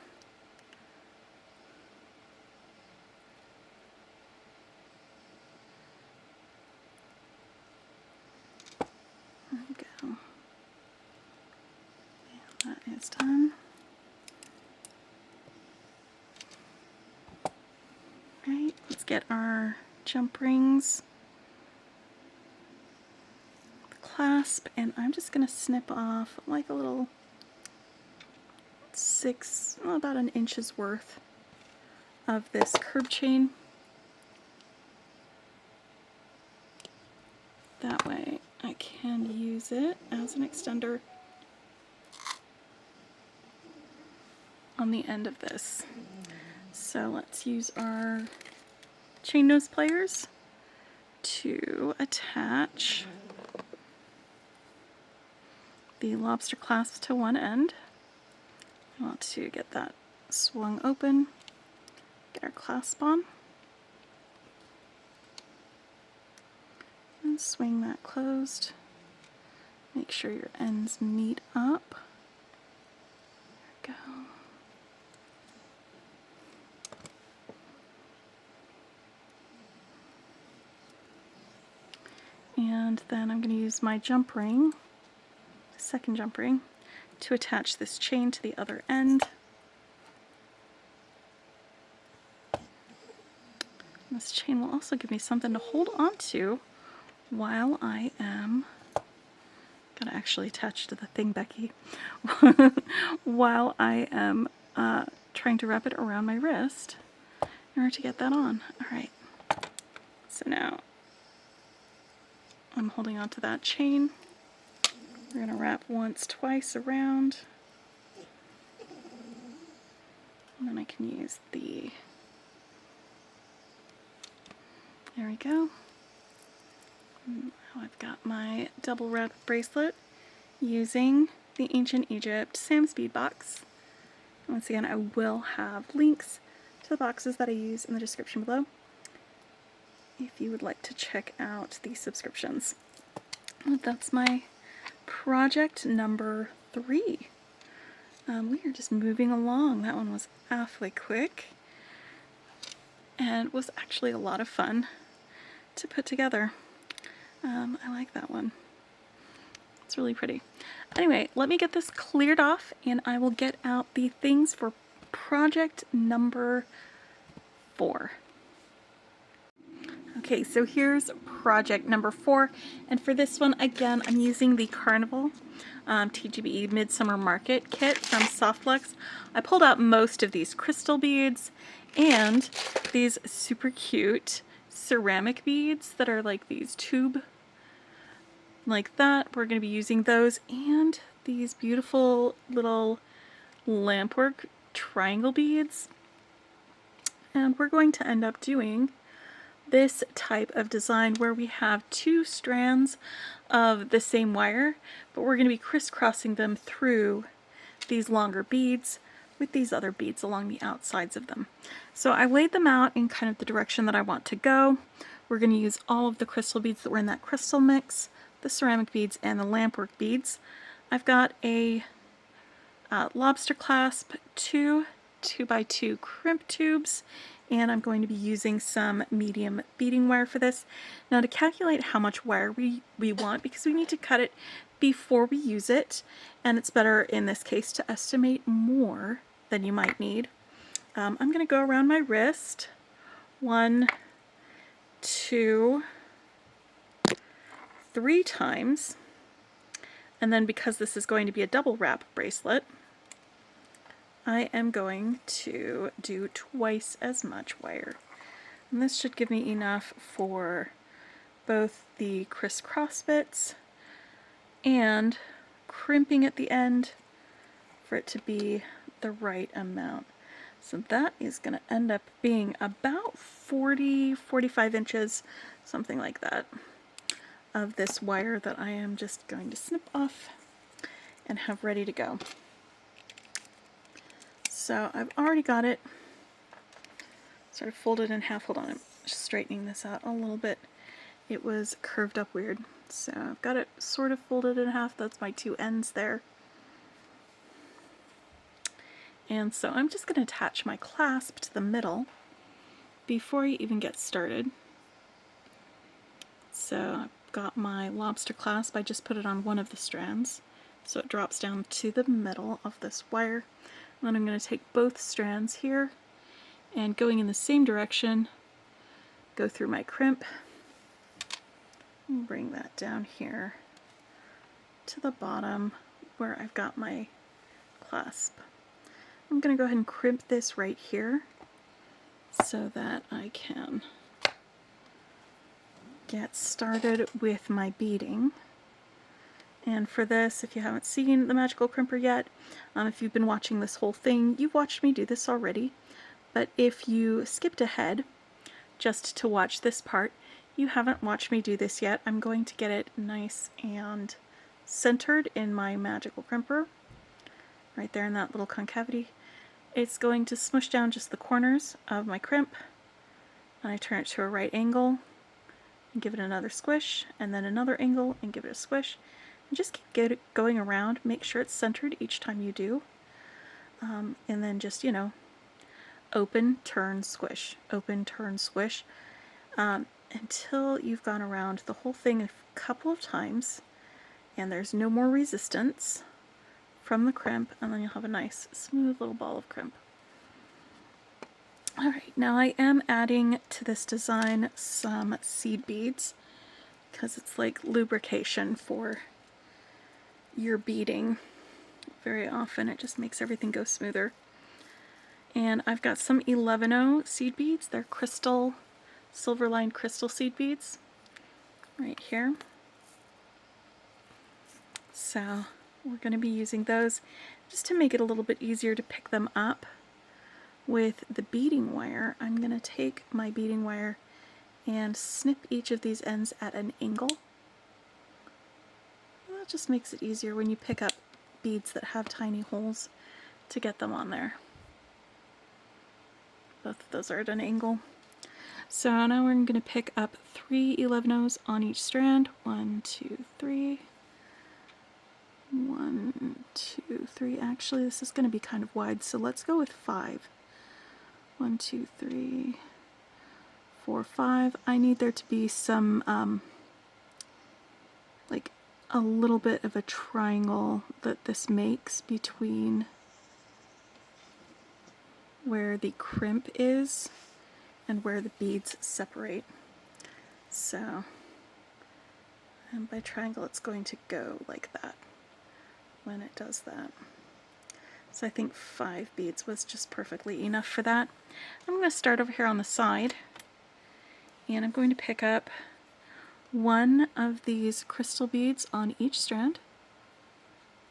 S1: one's done. Right, let's get our jump rings, the clasp, and I'm just going to snip off like a little about an inch's worth of this curb chain. That way I can use it as an extender on the end of this. So let's use our chain nose pliers to attach the lobster clasp to one end. I want to get that swung open, get our clasp on, and swing that closed. Make sure your ends meet up. There we go. And then I'm going to use my jump ring, second jump ring, to attach this chain to the other end. This chain will also give me something to hold on to while I am, gotta actually attach to the thing, Beki, while I am trying to wrap it around my wrist in order to get that on. Alright, so now I'm holding on to that chain. We're going to wrap once, twice around. And then I can use the, there we go. Now I've got my double wrap bracelet using the Ancient Egypt Sam's Bead Box. Once again, I will have links to the boxes that I use in the description below if you would like to check out the subscriptions. That's my project number 3. We are just moving along. That one was awfully quick and was actually a lot of fun to put together. I like that one. It's really pretty. Anyway, let me get this cleared off and I will get out the things for project number 4. Okay, so here's project number 4, and for this one, again, I'm using the Carnival TGBE Midsummer Market kit from Softflex. I pulled out most of these crystal beads and these super cute ceramic beads that are like these tube, like that. We're going to be using those, and these beautiful little lampwork triangle beads. And we're going to end up doing this type of design where we have 2 strands of the same wire, but we're going to be crisscrossing them through these longer beads with these other beads along the outsides of them. So I laid them out in kind of the direction that I want to go. We're going to use all of the crystal beads that were in that crystal mix, the ceramic beads, and the lampwork beads. I've got a lobster clasp, 2 2x2 crimp tubes, and I'm going to be using some medium beading wire for this. Now, to calculate how much wire we want, because we need to cut it before we use it, and it's better in this case to estimate more than you might need. I'm going to go around my wrist 1, 2, 3 times, and then because this is going to be a double wrap bracelet, I am going to do twice as much wire. And this should give me enough for both the crisscross bits and crimping at the end for it to be the right amount. So that is going to end up being about 40-45 inches, something like that, of this wire that I am just going to snip off and have ready to go. So I've already got it sort of folded in half. Hold on, I'm just straightening this out a little bit. It was curved up weird. So I've got it sort of folded in half. That's my 2 ends there. And so I'm just going to attach my clasp to the middle before you even get started. So I've got my lobster clasp. I just put it on one of the strands. So it drops down to the middle of this wire. And then I'm going to take both strands here and going in the same direction, go through my crimp and bring that down here to the bottom where I've got my clasp. I'm going to go ahead and crimp this right here so that I can get started with my beading. And for this, if you haven't seen the magical crimper yet, if you've been watching this whole thing, you've watched me do this already. But if you skipped ahead just to watch this part, you haven't watched me do this yet. I'm going to get it nice and centered in my magical crimper, right there in that little concavity. It's going to smush down just the corners of my crimp, and I turn it to a right angle and give it another squish, and then another angle and give it a squish. And just keep going around, make sure it's centered each time you do. And then just, you know, open, turn, squish, open, turn, squish, until you've gone around the whole thing a couple of times and there's no more resistance from the crimp, and then you'll have a nice smooth little ball of crimp. Alright, now I am adding to this design some seed beads because it's like lubrication for your beading. Very often it just makes everything go smoother. And I've got some 11-0 seed beads. They're crystal, silver-lined crystal seed beads right here. So we're going to be using those just to make it a little bit easier to pick them up. With the beading wire, I'm going to take my beading wire and snip each of these ends at an angle. And that just makes it easier when you pick up beads that have tiny holes to get them on there. Both of those are at an angle. So now we're going to pick up 3 11-0s on each strand. 1, 2, 3. 1, 2, 3. Actually, this is going to be kind of wide, so let's go with 5. 1, 2, 3, 4, 5. I need there to be some, like a little bit of a triangle that this makes between where the crimp is and where the beads separate. So, and by triangle it's going to go like that when it does that. So I think 5 beads was just perfectly enough for that. I'm going to start over here on the side, and I'm going to pick up one of these crystal beads on each strand.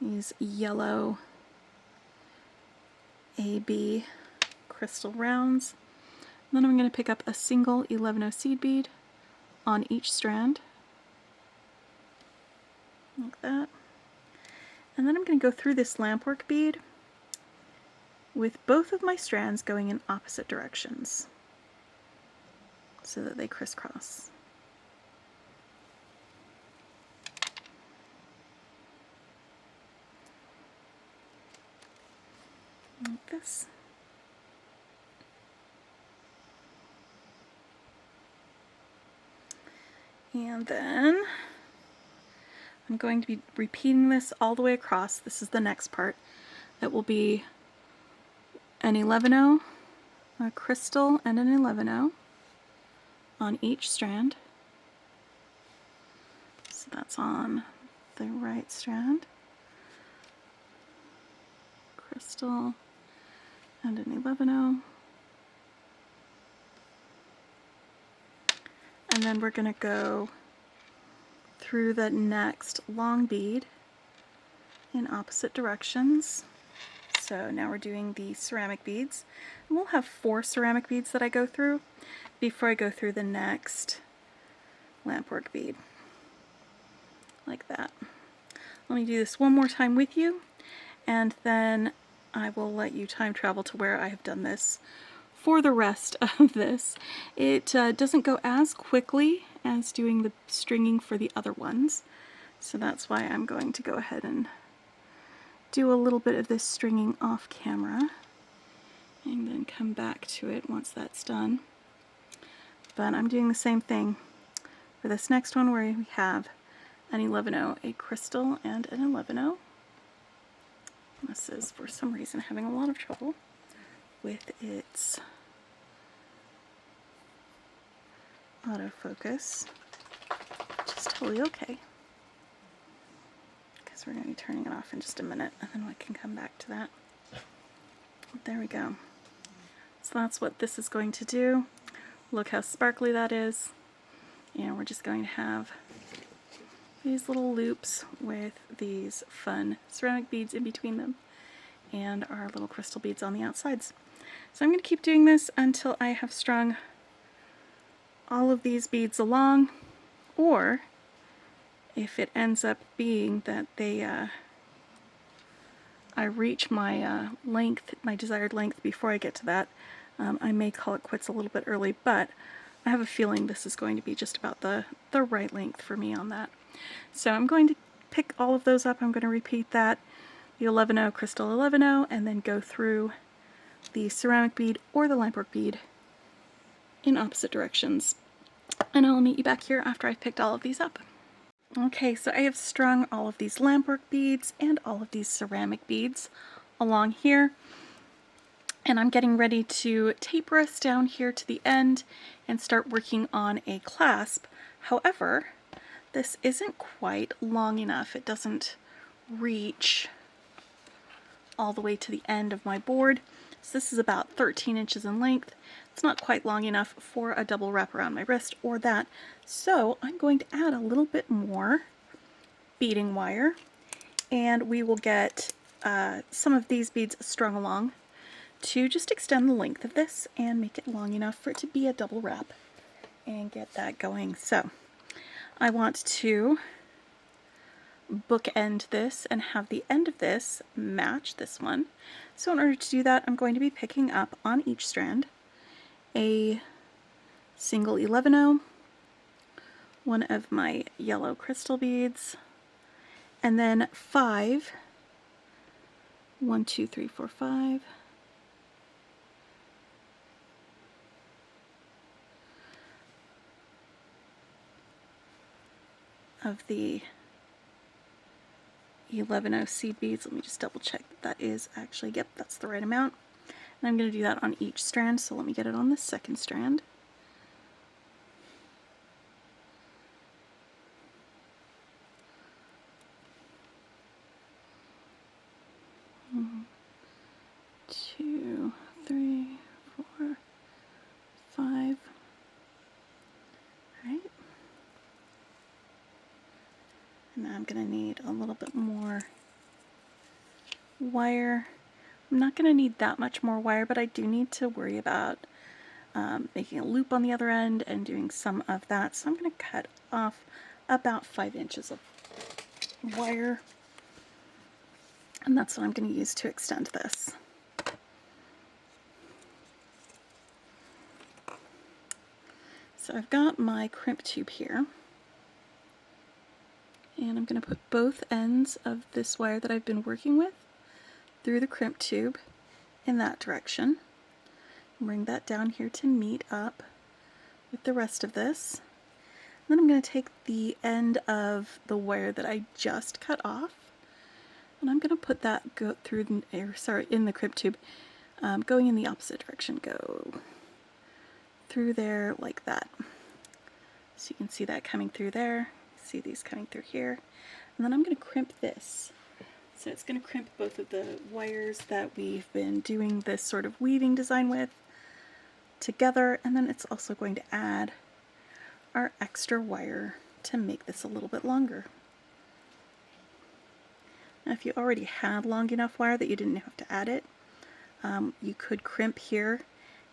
S1: These yellow AB crystal rounds. And then I'm going to pick up a single 11-0 seed bead on each strand, like that. And then I'm going to go through this lampwork bead with both of my strands going in opposite directions so that they crisscross. Like this. And then I'm going to be repeating this all the way across. This is the next part. It will be an 11-0, a crystal, and an 11-0 on each strand. So that's on the right strand. Crystal and an 11-0. And then we're going to go through the next long bead in opposite directions. So now we're doing the ceramic beads. And we'll have 4 ceramic beads that I go through before I go through the next lampwork bead. Like that. Let me do this one more time with you, and then I will let you time travel to where I have done this for the rest of this. It doesn't go as quickly as doing the stringing for the other ones, so that's why I'm going to go ahead and do a little bit of this stringing off camera and then come back to it once that's done. But I'm doing the same thing for this next one where we have an 11-0, a crystal, and an 11-0. This is, for some reason, having a lot of trouble with its autofocus, which is totally okay, because we're going to be turning it off in just a minute, and then we can come back to that. There we go. So that's what this is going to do. Look how sparkly that is. And we're just going to have these little loops with these fun ceramic beads in between them and our little crystal beads on the outsides. So I'm going to keep doing this until I have strung all of these beads along, or if it ends up being that I reach my length, my desired length before I get to that, I may call it quits a little bit early, but I have a feeling this is going to be just about the right length for me on that. So I'm going to pick all of those up. I'm going to repeat that, the 11-0 crystal 11-0, and then go through the ceramic bead or the lampwork bead in opposite directions. And I'll meet you back here after I've picked all of these up. Okay, so I have strung all of these lampwork beads and all of these ceramic beads along here. And I'm getting ready to taper us down here to the end and start working on a clasp. However, this isn't quite long enough. It doesn't reach all the way to the end of my board. So this is about 13 inches in length. It's not quite long enough for a double wrap around my wrist or that. So I'm going to add a little bit more beading wire, and we will get some of these beads strung along to just extend the length of this and make it long enough for it to be a double wrap and get that going. So I want to bookend this and have the end of this match this one. So in order to do that, I'm going to be picking up on each strand a single 11-0, one of my yellow crystal beads, and then 5, 1, 2, 3, 4, 5, of the 11-0 seed beads. Let me just double check that is actually, yep, that's the right amount. And I'm going to do that on each strand, so let me get it on the second strand. One, 2, 3, 4, 5. All right. And now I'm going to need a little bit more wire. I'm not going to need that much more wire, but I do need to worry about making a loop on the other end and doing some of that. So I'm going to cut off about 5 inches of wire, and that's what I'm going to use to extend this. So I've got my crimp tube here, and I'm going to put both ends of this wire that I've been working with through the crimp tube in that direction. Bring that down here to meet up with the rest of this. And then I'm going to take the end of the wire that I just cut off, and I'm going to put that in the crimp tube, going in the opposite direction. Go through there like that. So you can see that coming through there. See these coming through here. And then I'm going to crimp this. So it's going to crimp both of the wires that we've been doing this sort of weaving design with together, and then it's also going to add our extra wire to make this a little bit longer. Now if you already had long enough wire that you didn't have to add it, you could crimp here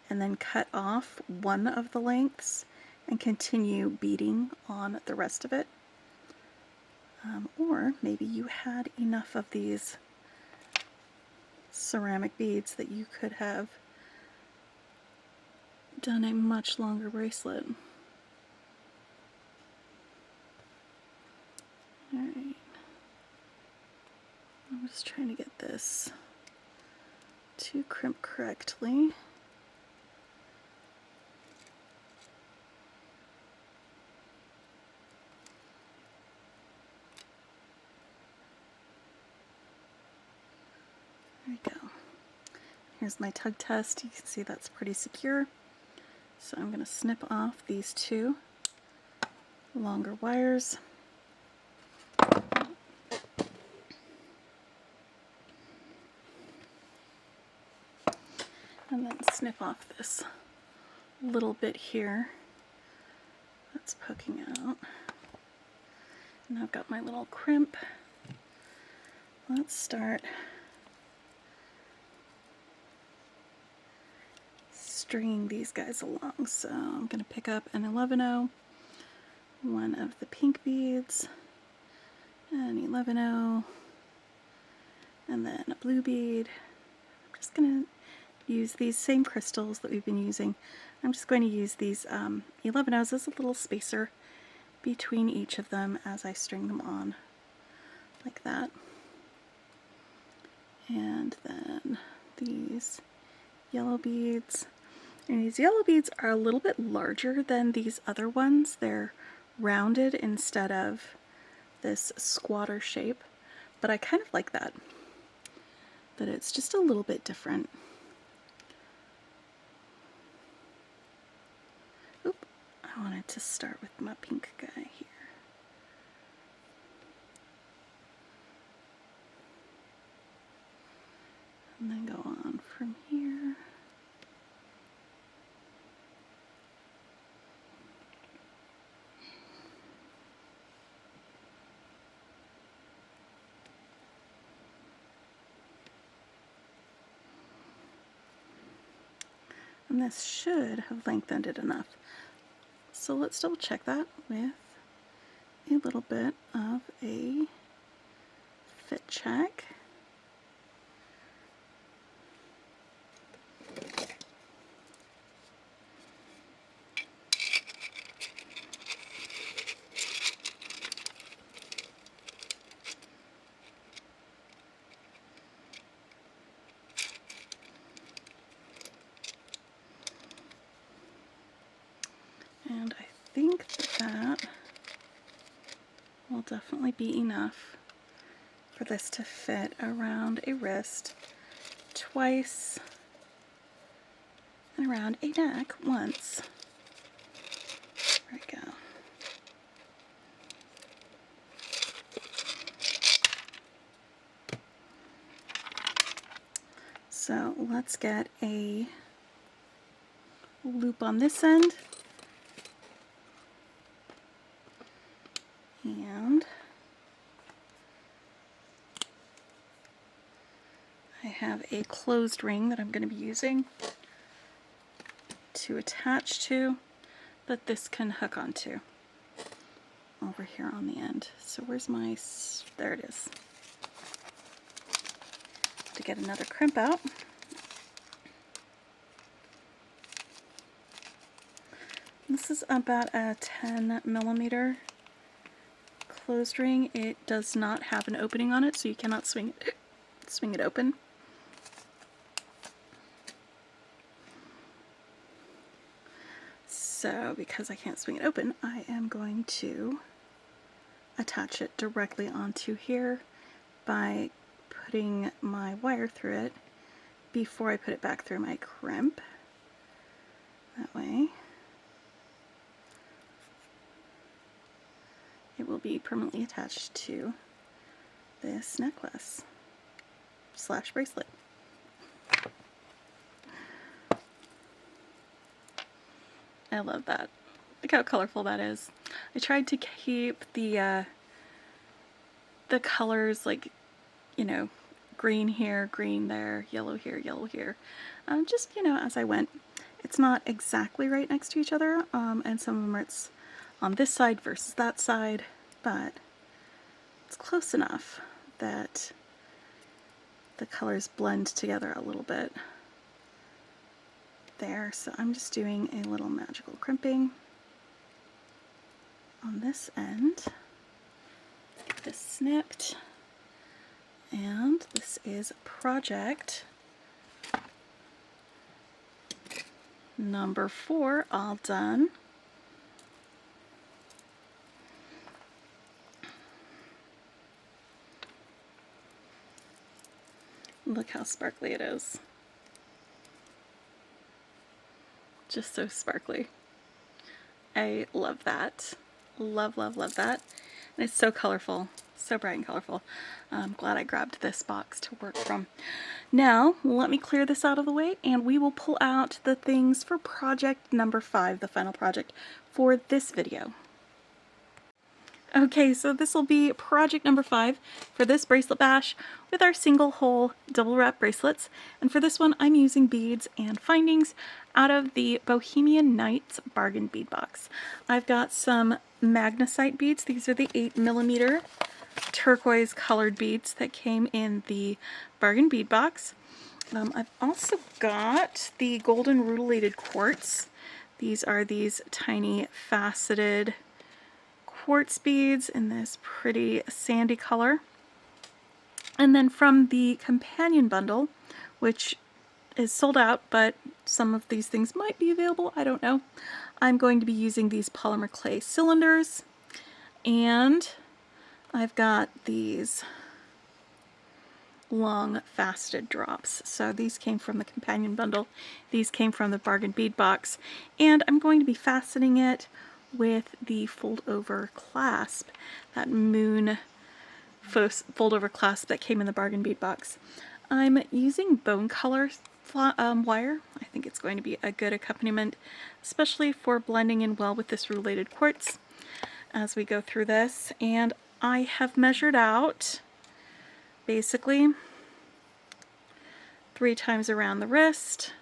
S1: and then cut off one of the lengths and continue beading on the rest of it. Or maybe you had enough of these ceramic beads that you could have done a much longer bracelet. Alright. I'm just trying to get this to crimp correctly. Here's my tug test. You can see that's pretty secure. So I'm going to snip off these two longer wires. And then snip off this little bit here that's poking out. And I've got my little crimp. Let's start stringing these guys along. So I'm going to pick up an 11/0, one of the pink beads, an 11/0, and then a blue bead. I'm just going to use these same crystals that we've been using. I'm just going to use these 11/0s as a little spacer between each of them as I string them on, like that. And then these yellow beads. And these yellow beads are a little bit larger than these other ones. They're rounded instead of this squatter shape, but I kind of like that it's just a little bit different. Oop, I wanted to start with my pink guy here. And then go on from here. And this should have lengthened it enough. So let's double check that with a little bit of a fit check. And I think that will definitely be enough for this to fit around a wrist twice and around a neck once. There we go. So let's get a loop on this end. And I have a closed ring that I'm going to be using to attach to, that this can hook onto over here on the end. So where's my, there it is. To get another crimp out. This is about a 10mm closed ring. It does not have an opening on it, so you cannot swing it open. So because I can't swing it open, I am going to attach it directly onto here by putting my wire through it before I put it back through my crimp. That way it will be permanently attached to this necklace / bracelet. I love that. Look how colorful that is. I tried to keep the colors, like, you know, green here, green there, yellow here, yellow here. Just, you know, as I went. It's not exactly right next to each other, and some of them are on this side versus that side, but it's close enough that the colors blend together a little bit there. So I'm just doing a little magical crimping on this end. This snipped, and this is project number 4 all done. Look how sparkly it is. Just so sparkly. I love that. Love, love, love that. And it's so colorful, so bright and colorful. I'm glad I grabbed this box to work from. Now, let me clear this out of the way and we will pull out the things for project number 5, the final project for this video. Okay, so this will be project number 5 for this bracelet bash with our single hole double wrap bracelets. And for this one, I'm using beads and findings out of the Bohemian Nights bargain bead box. I've got some magnesite beads. These are the 8mm turquoise colored beads that came in the bargain bead box. I've also got the golden rutilated quartz. These are these tiny faceted quartz beads in this pretty sandy color. And then from the companion bundle, which is sold out, but some of these things might be available, I don't know, I'm going to be using these polymer clay cylinders. And I've got these long faceted drops. So these came from the companion bundle. These came from the bargain bead box. And I'm going to be fastening it with the fold over clasp, that moon fold over clasp that came in the bargain bead box. I'm using bone color wire. I think it's going to be a good accompaniment, especially for blending in well with this rutilated quartz as we go through this. And I have measured out basically 3 times around the wrist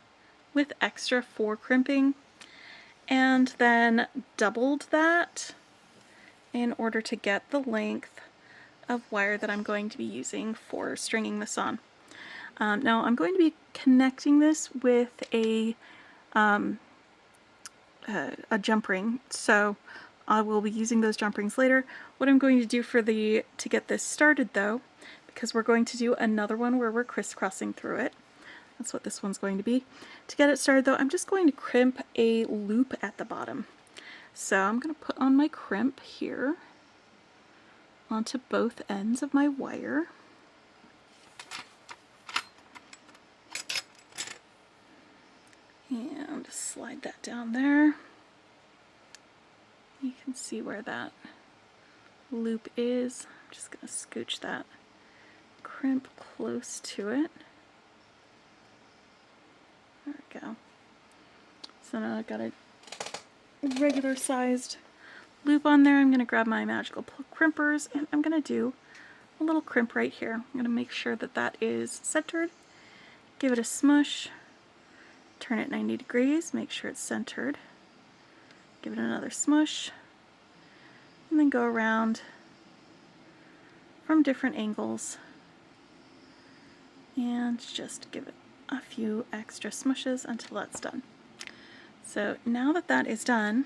S1: with extra 4 crimping, and then doubled that in order to get the length of wire that I'm going to be using for stringing this on. Now I'm going to be connecting this with a jump ring, so I will be using those jump rings later. What I'm going to do to get this started though, because we're going to do another one where we're crisscrossing through it. That's what this one's going to be. To get it started though, I'm just going to crimp a loop at the bottom. So I'm going to put on my crimp here onto both ends of my wire. And slide that down there. You can see where that loop is. I'm just going to scooch that crimp close to it. There we go. So now I've got a regular sized loop on there. I'm going to grab my magical crimpers and I'm going to do a little crimp right here. I'm going to make sure that that is centered. Give it a smush. Turn it 90 degrees. Make sure it's centered. Give it another smush. And then go around from different angles. And just give it a few extra smushes until that's done. So now that that is done,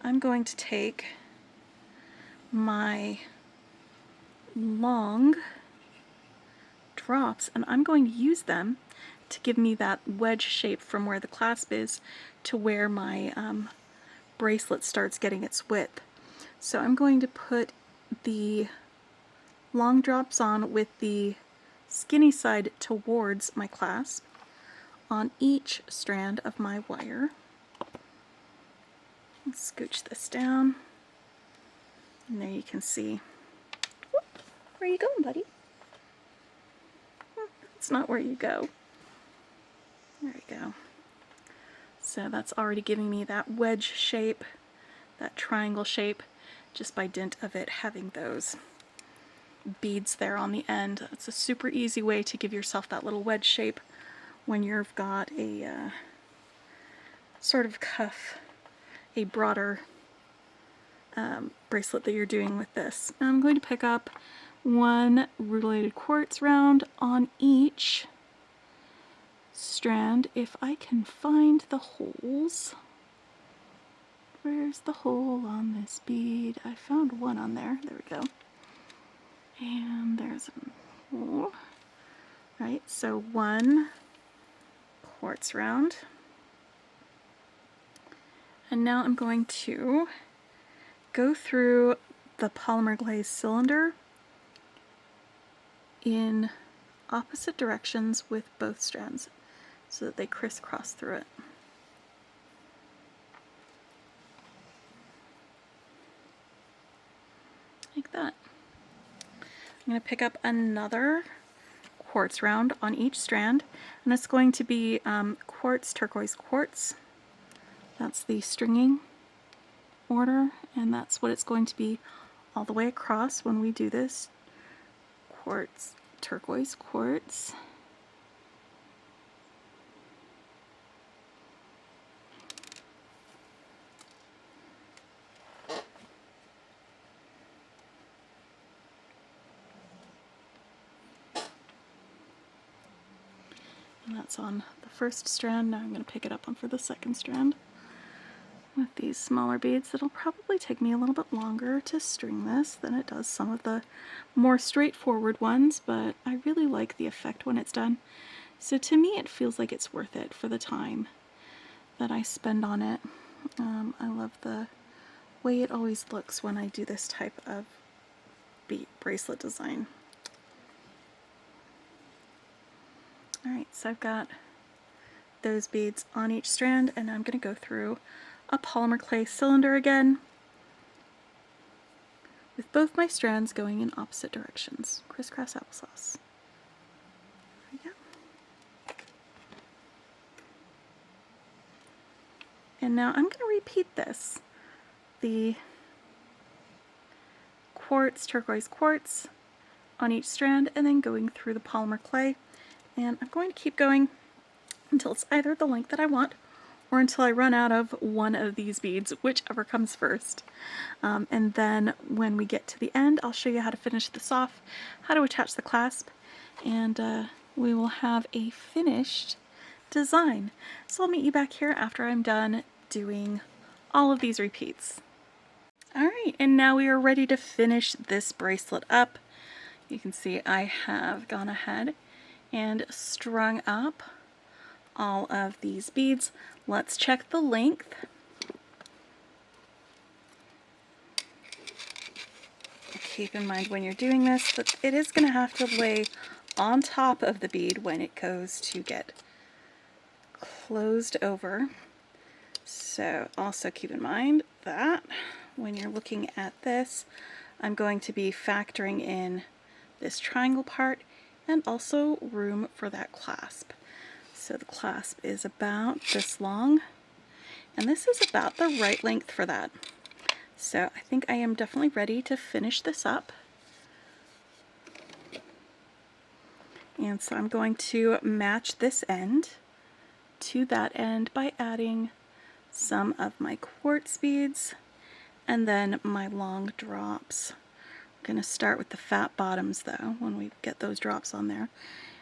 S1: I'm going to take my long drops and I'm going to use them to give me that wedge shape from where the clasp is to where my bracelet starts getting its width. So I'm going to put the long drops on with the skinny side towards my clasp on each strand of my wire. Let's scooch this down. And there you can see. Whoop, where are you going, buddy? That's not where you go. There we go. So that's already giving me that wedge shape, that triangle shape, just by dint of it having those beads there on the end. It's a super easy way to give yourself that little wedge shape when you've got a sort of cuff, a broader bracelet that you're doing with this. I'm going to pick up 1 rutilated quartz round on each strand if I can find the holes. Where's the hole on this bead? I found one on there. There we go. And there's a hole. Right, so 1 quartz round. And now I'm going to go through the polymer glaze cylinder in opposite directions with both strands so that they crisscross through it. I'm going to pick up another quartz round on each strand, and it's going to be quartz, turquoise quartz. That's the stringing order, and that's what it's going to be all the way across when we do this. Quartz, turquoise quartz. And that's on the first strand. Now I'm going to pick it up on for the second strand with these smaller beads. It'll probably take me a little bit longer to string this than it does some of the more straightforward ones, but I really like the effect when it's done. So to me it feels like it's worth it for the time that I spend on it. I love the way it always looks when I do this type of bead bracelet design. Alright, so I've got those beads on each strand, and I'm going to go through a polymer clay cylinder again with both my strands going in opposite directions. Crisscross applesauce. There we go. And now I'm going to repeat this. The quartz, turquoise quartz on each strand, and then going through the polymer clay. And I'm going to keep going until it's either the length that I want or until I run out of one of these beads, whichever comes first. And then when we get to the end, I'll show you how to finish this off, how to attach the clasp, and we will have a finished design. So I'll meet you back here after I'm done doing all of these repeats. Alright, and now we are ready to finish this bracelet up. You can see I have gone ahead and strung up all of these beads. Let's check the length. Keep in mind when you're doing this that it is going to have to lay on top of the bead when it goes to get closed over. So also keep in mind that when you're looking at this, I'm going to be factoring in this triangle part and also room for that clasp. So the clasp is about this long, and this is about the right length for that. So I think I am definitely ready to finish this up. And so I'm going to match this end to that end by adding some of my quartz beads and then my long drops. I'm going to start with the fat bottoms though when we get those drops on there.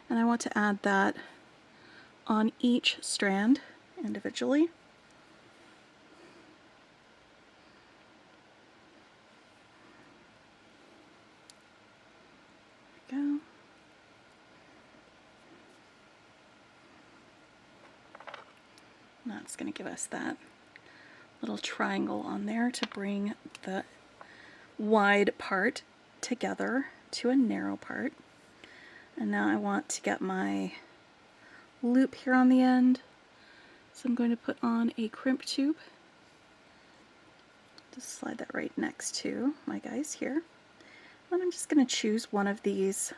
S1: And I want to add that on each strand individually. There we go. That's going to give us that little triangle on there to bring the wide part together to a narrow part. And now I want to get my loop here on the end, so I'm going to put on a crimp tube. Just slide that right next to my guys here. Then I'm just going to choose one of these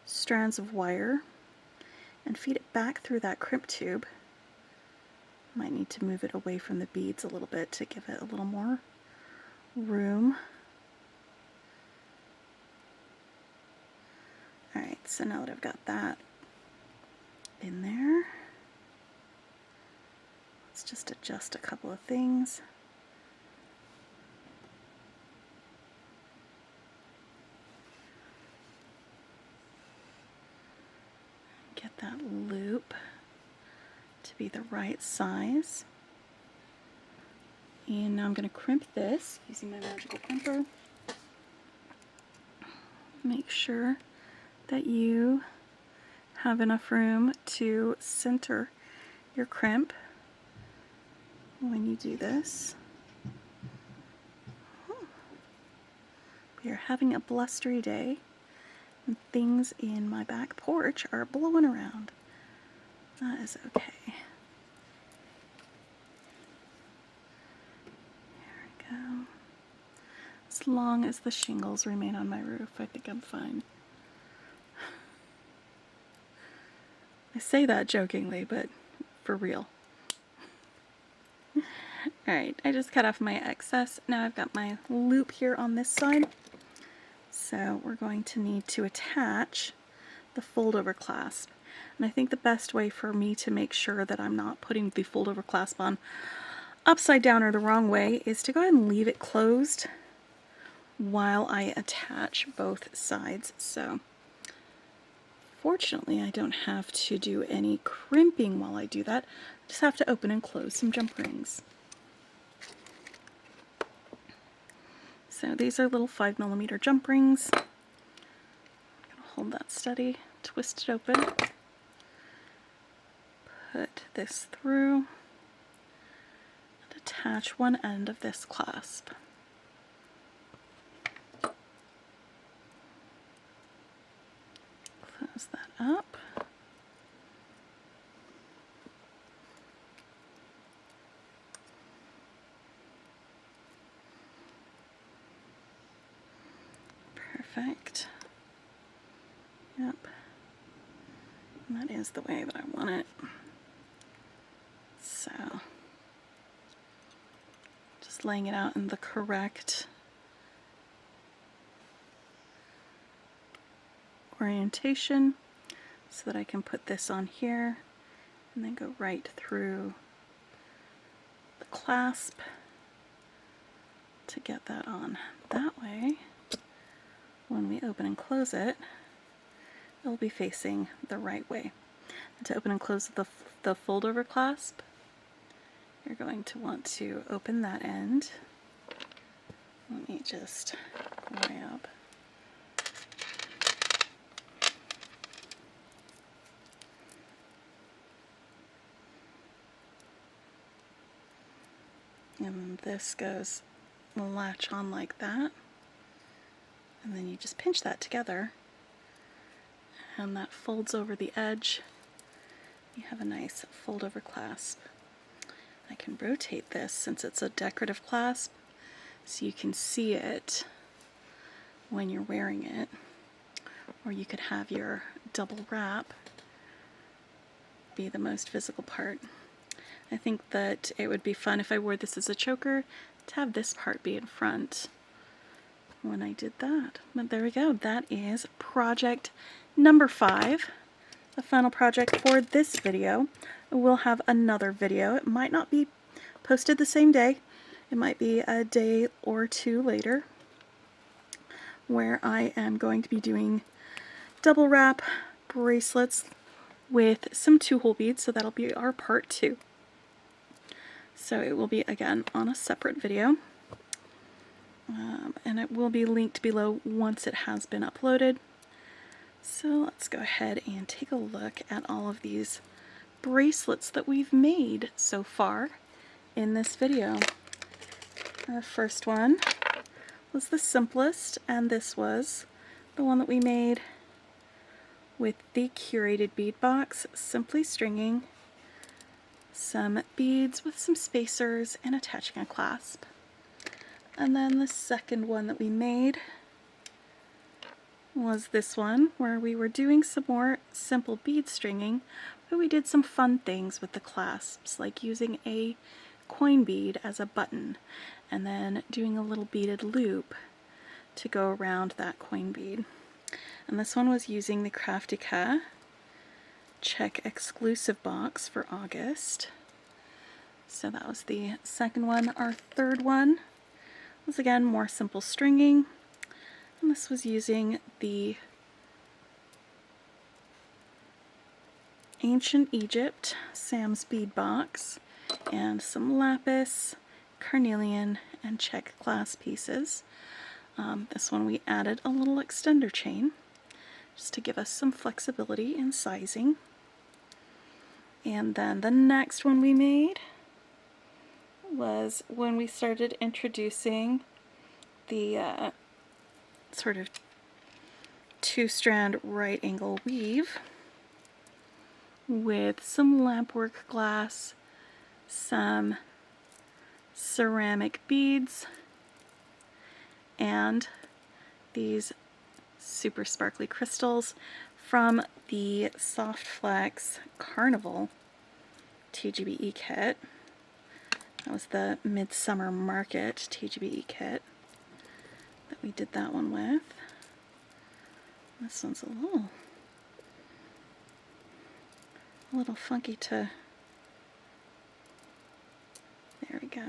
S1: strands of wire and feed it back through that crimp tube. Might need to move it away from the beads a little bit to give it a little more room. Alright, so now that I've got that in there, let's just adjust a couple of things. Get that loop to be the right size. And now I'm going to crimp this using my magical crimper. Make sure that you have enough room to center your crimp when you do this. We are having a blustery day, and things in my back porch are blowing around. That is okay. There we go. As long as the shingles remain on my roof, I think I'm fine. I say that jokingly, but for real. Alright, I just cut off my excess. Now I've got my loop here on this side. So we're going to need to attach the fold over clasp. And I think the best way for me to make sure that I'm not putting the fold over clasp on upside down or the wrong way is to go ahead and leave it closed while I attach both sides. So fortunately I don't have to do any crimping while I do that. I just have to open and close some jump rings. So these are little 5mm jump rings. I'm going to hold that steady, twist it open, put this through, and attach one end of this clasp. Close that up. Perfect. Yep. And that is the way that I want it. So, just laying it out in the correct orientation so that I can put this on here and then go right through the clasp to get that on. That way, when we open and close it, it'll be facing the right way. And to open and close the fold over clasp, you're going to want to open that end. Let me just grab. And this goes, will latch on like that. And then you just pinch that together. And that folds over the edge. You have a nice fold over clasp. I can rotate this since it's a decorative clasp so you can see it when you're wearing it. Or you could have your double wrap be the most visible part. I think that it would be fun if I wore this as a choker to have this part be in front when I did that. But there we go. That is project number 5. The final project for this video. We'll have another video. It might not be posted the same day. It might be a day or two later, where I am going to be doing double wrap bracelets with some 2-hole beads, so that'll be our part 2. So it will be, again, on a separate video. And it will be linked below once it has been uploaded. So let's go ahead and take a look at all of these bracelets that we've made so far in this video. Our first one was the simplest, and this was the one that we made with the Curated Bead Box, simply stringing some beads with some spacers and attaching a clasp. And then the second one that we made was this one, where we were doing some more simple bead stringing, but we did some fun things with the clasps, like using a coin bead as a button, and then doing a little beaded loop to go around that coin bead. And this one was using the Kraftika Check exclusive box for August. So that was the second one. Our third one was, again, more simple stringing. And this was using the Ancient Egypt Sam's Bead Box and some lapis, carnelian, and check glass pieces. This one we added a little extender chain just to give us some flexibility in sizing. And then the next one we made was when we started introducing the sort of 2-strand right angle weave with some lampwork glass, some ceramic beads, and these super sparkly crystals from the Softflex Carnival TGBE kit. That was the Midsummer Market TGBE kit that we did that one with. This one's a little funky to, there we go.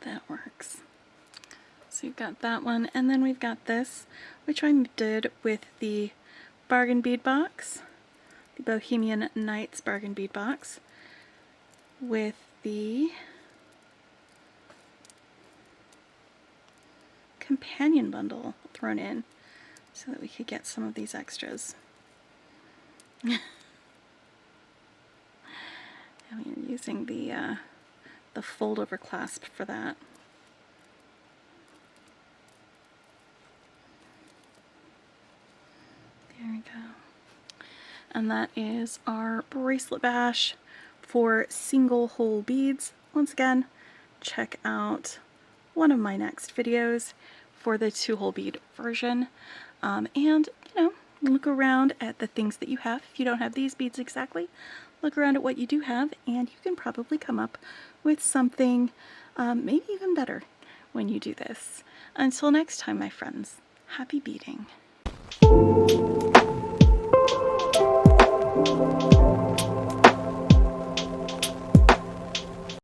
S1: That works. So you've got that one, and then we've got this, which I did with the Bargain Bead Box, the Bohemian Nights Bargain Bead Box, with the companion bundle thrown in so that we could get some of these extras. And we're using the fold over clasp for that. There we go. And that is our Bracelet Bash for single hole beads. Once again, check out one of my next videos for the 2-hole bead version. And, you know, look around at the things that you have. If you don't have these beads exactly, look around at what you do have, and you can probably come up with something maybe even better when you do this. Until next time, my friends, happy beading.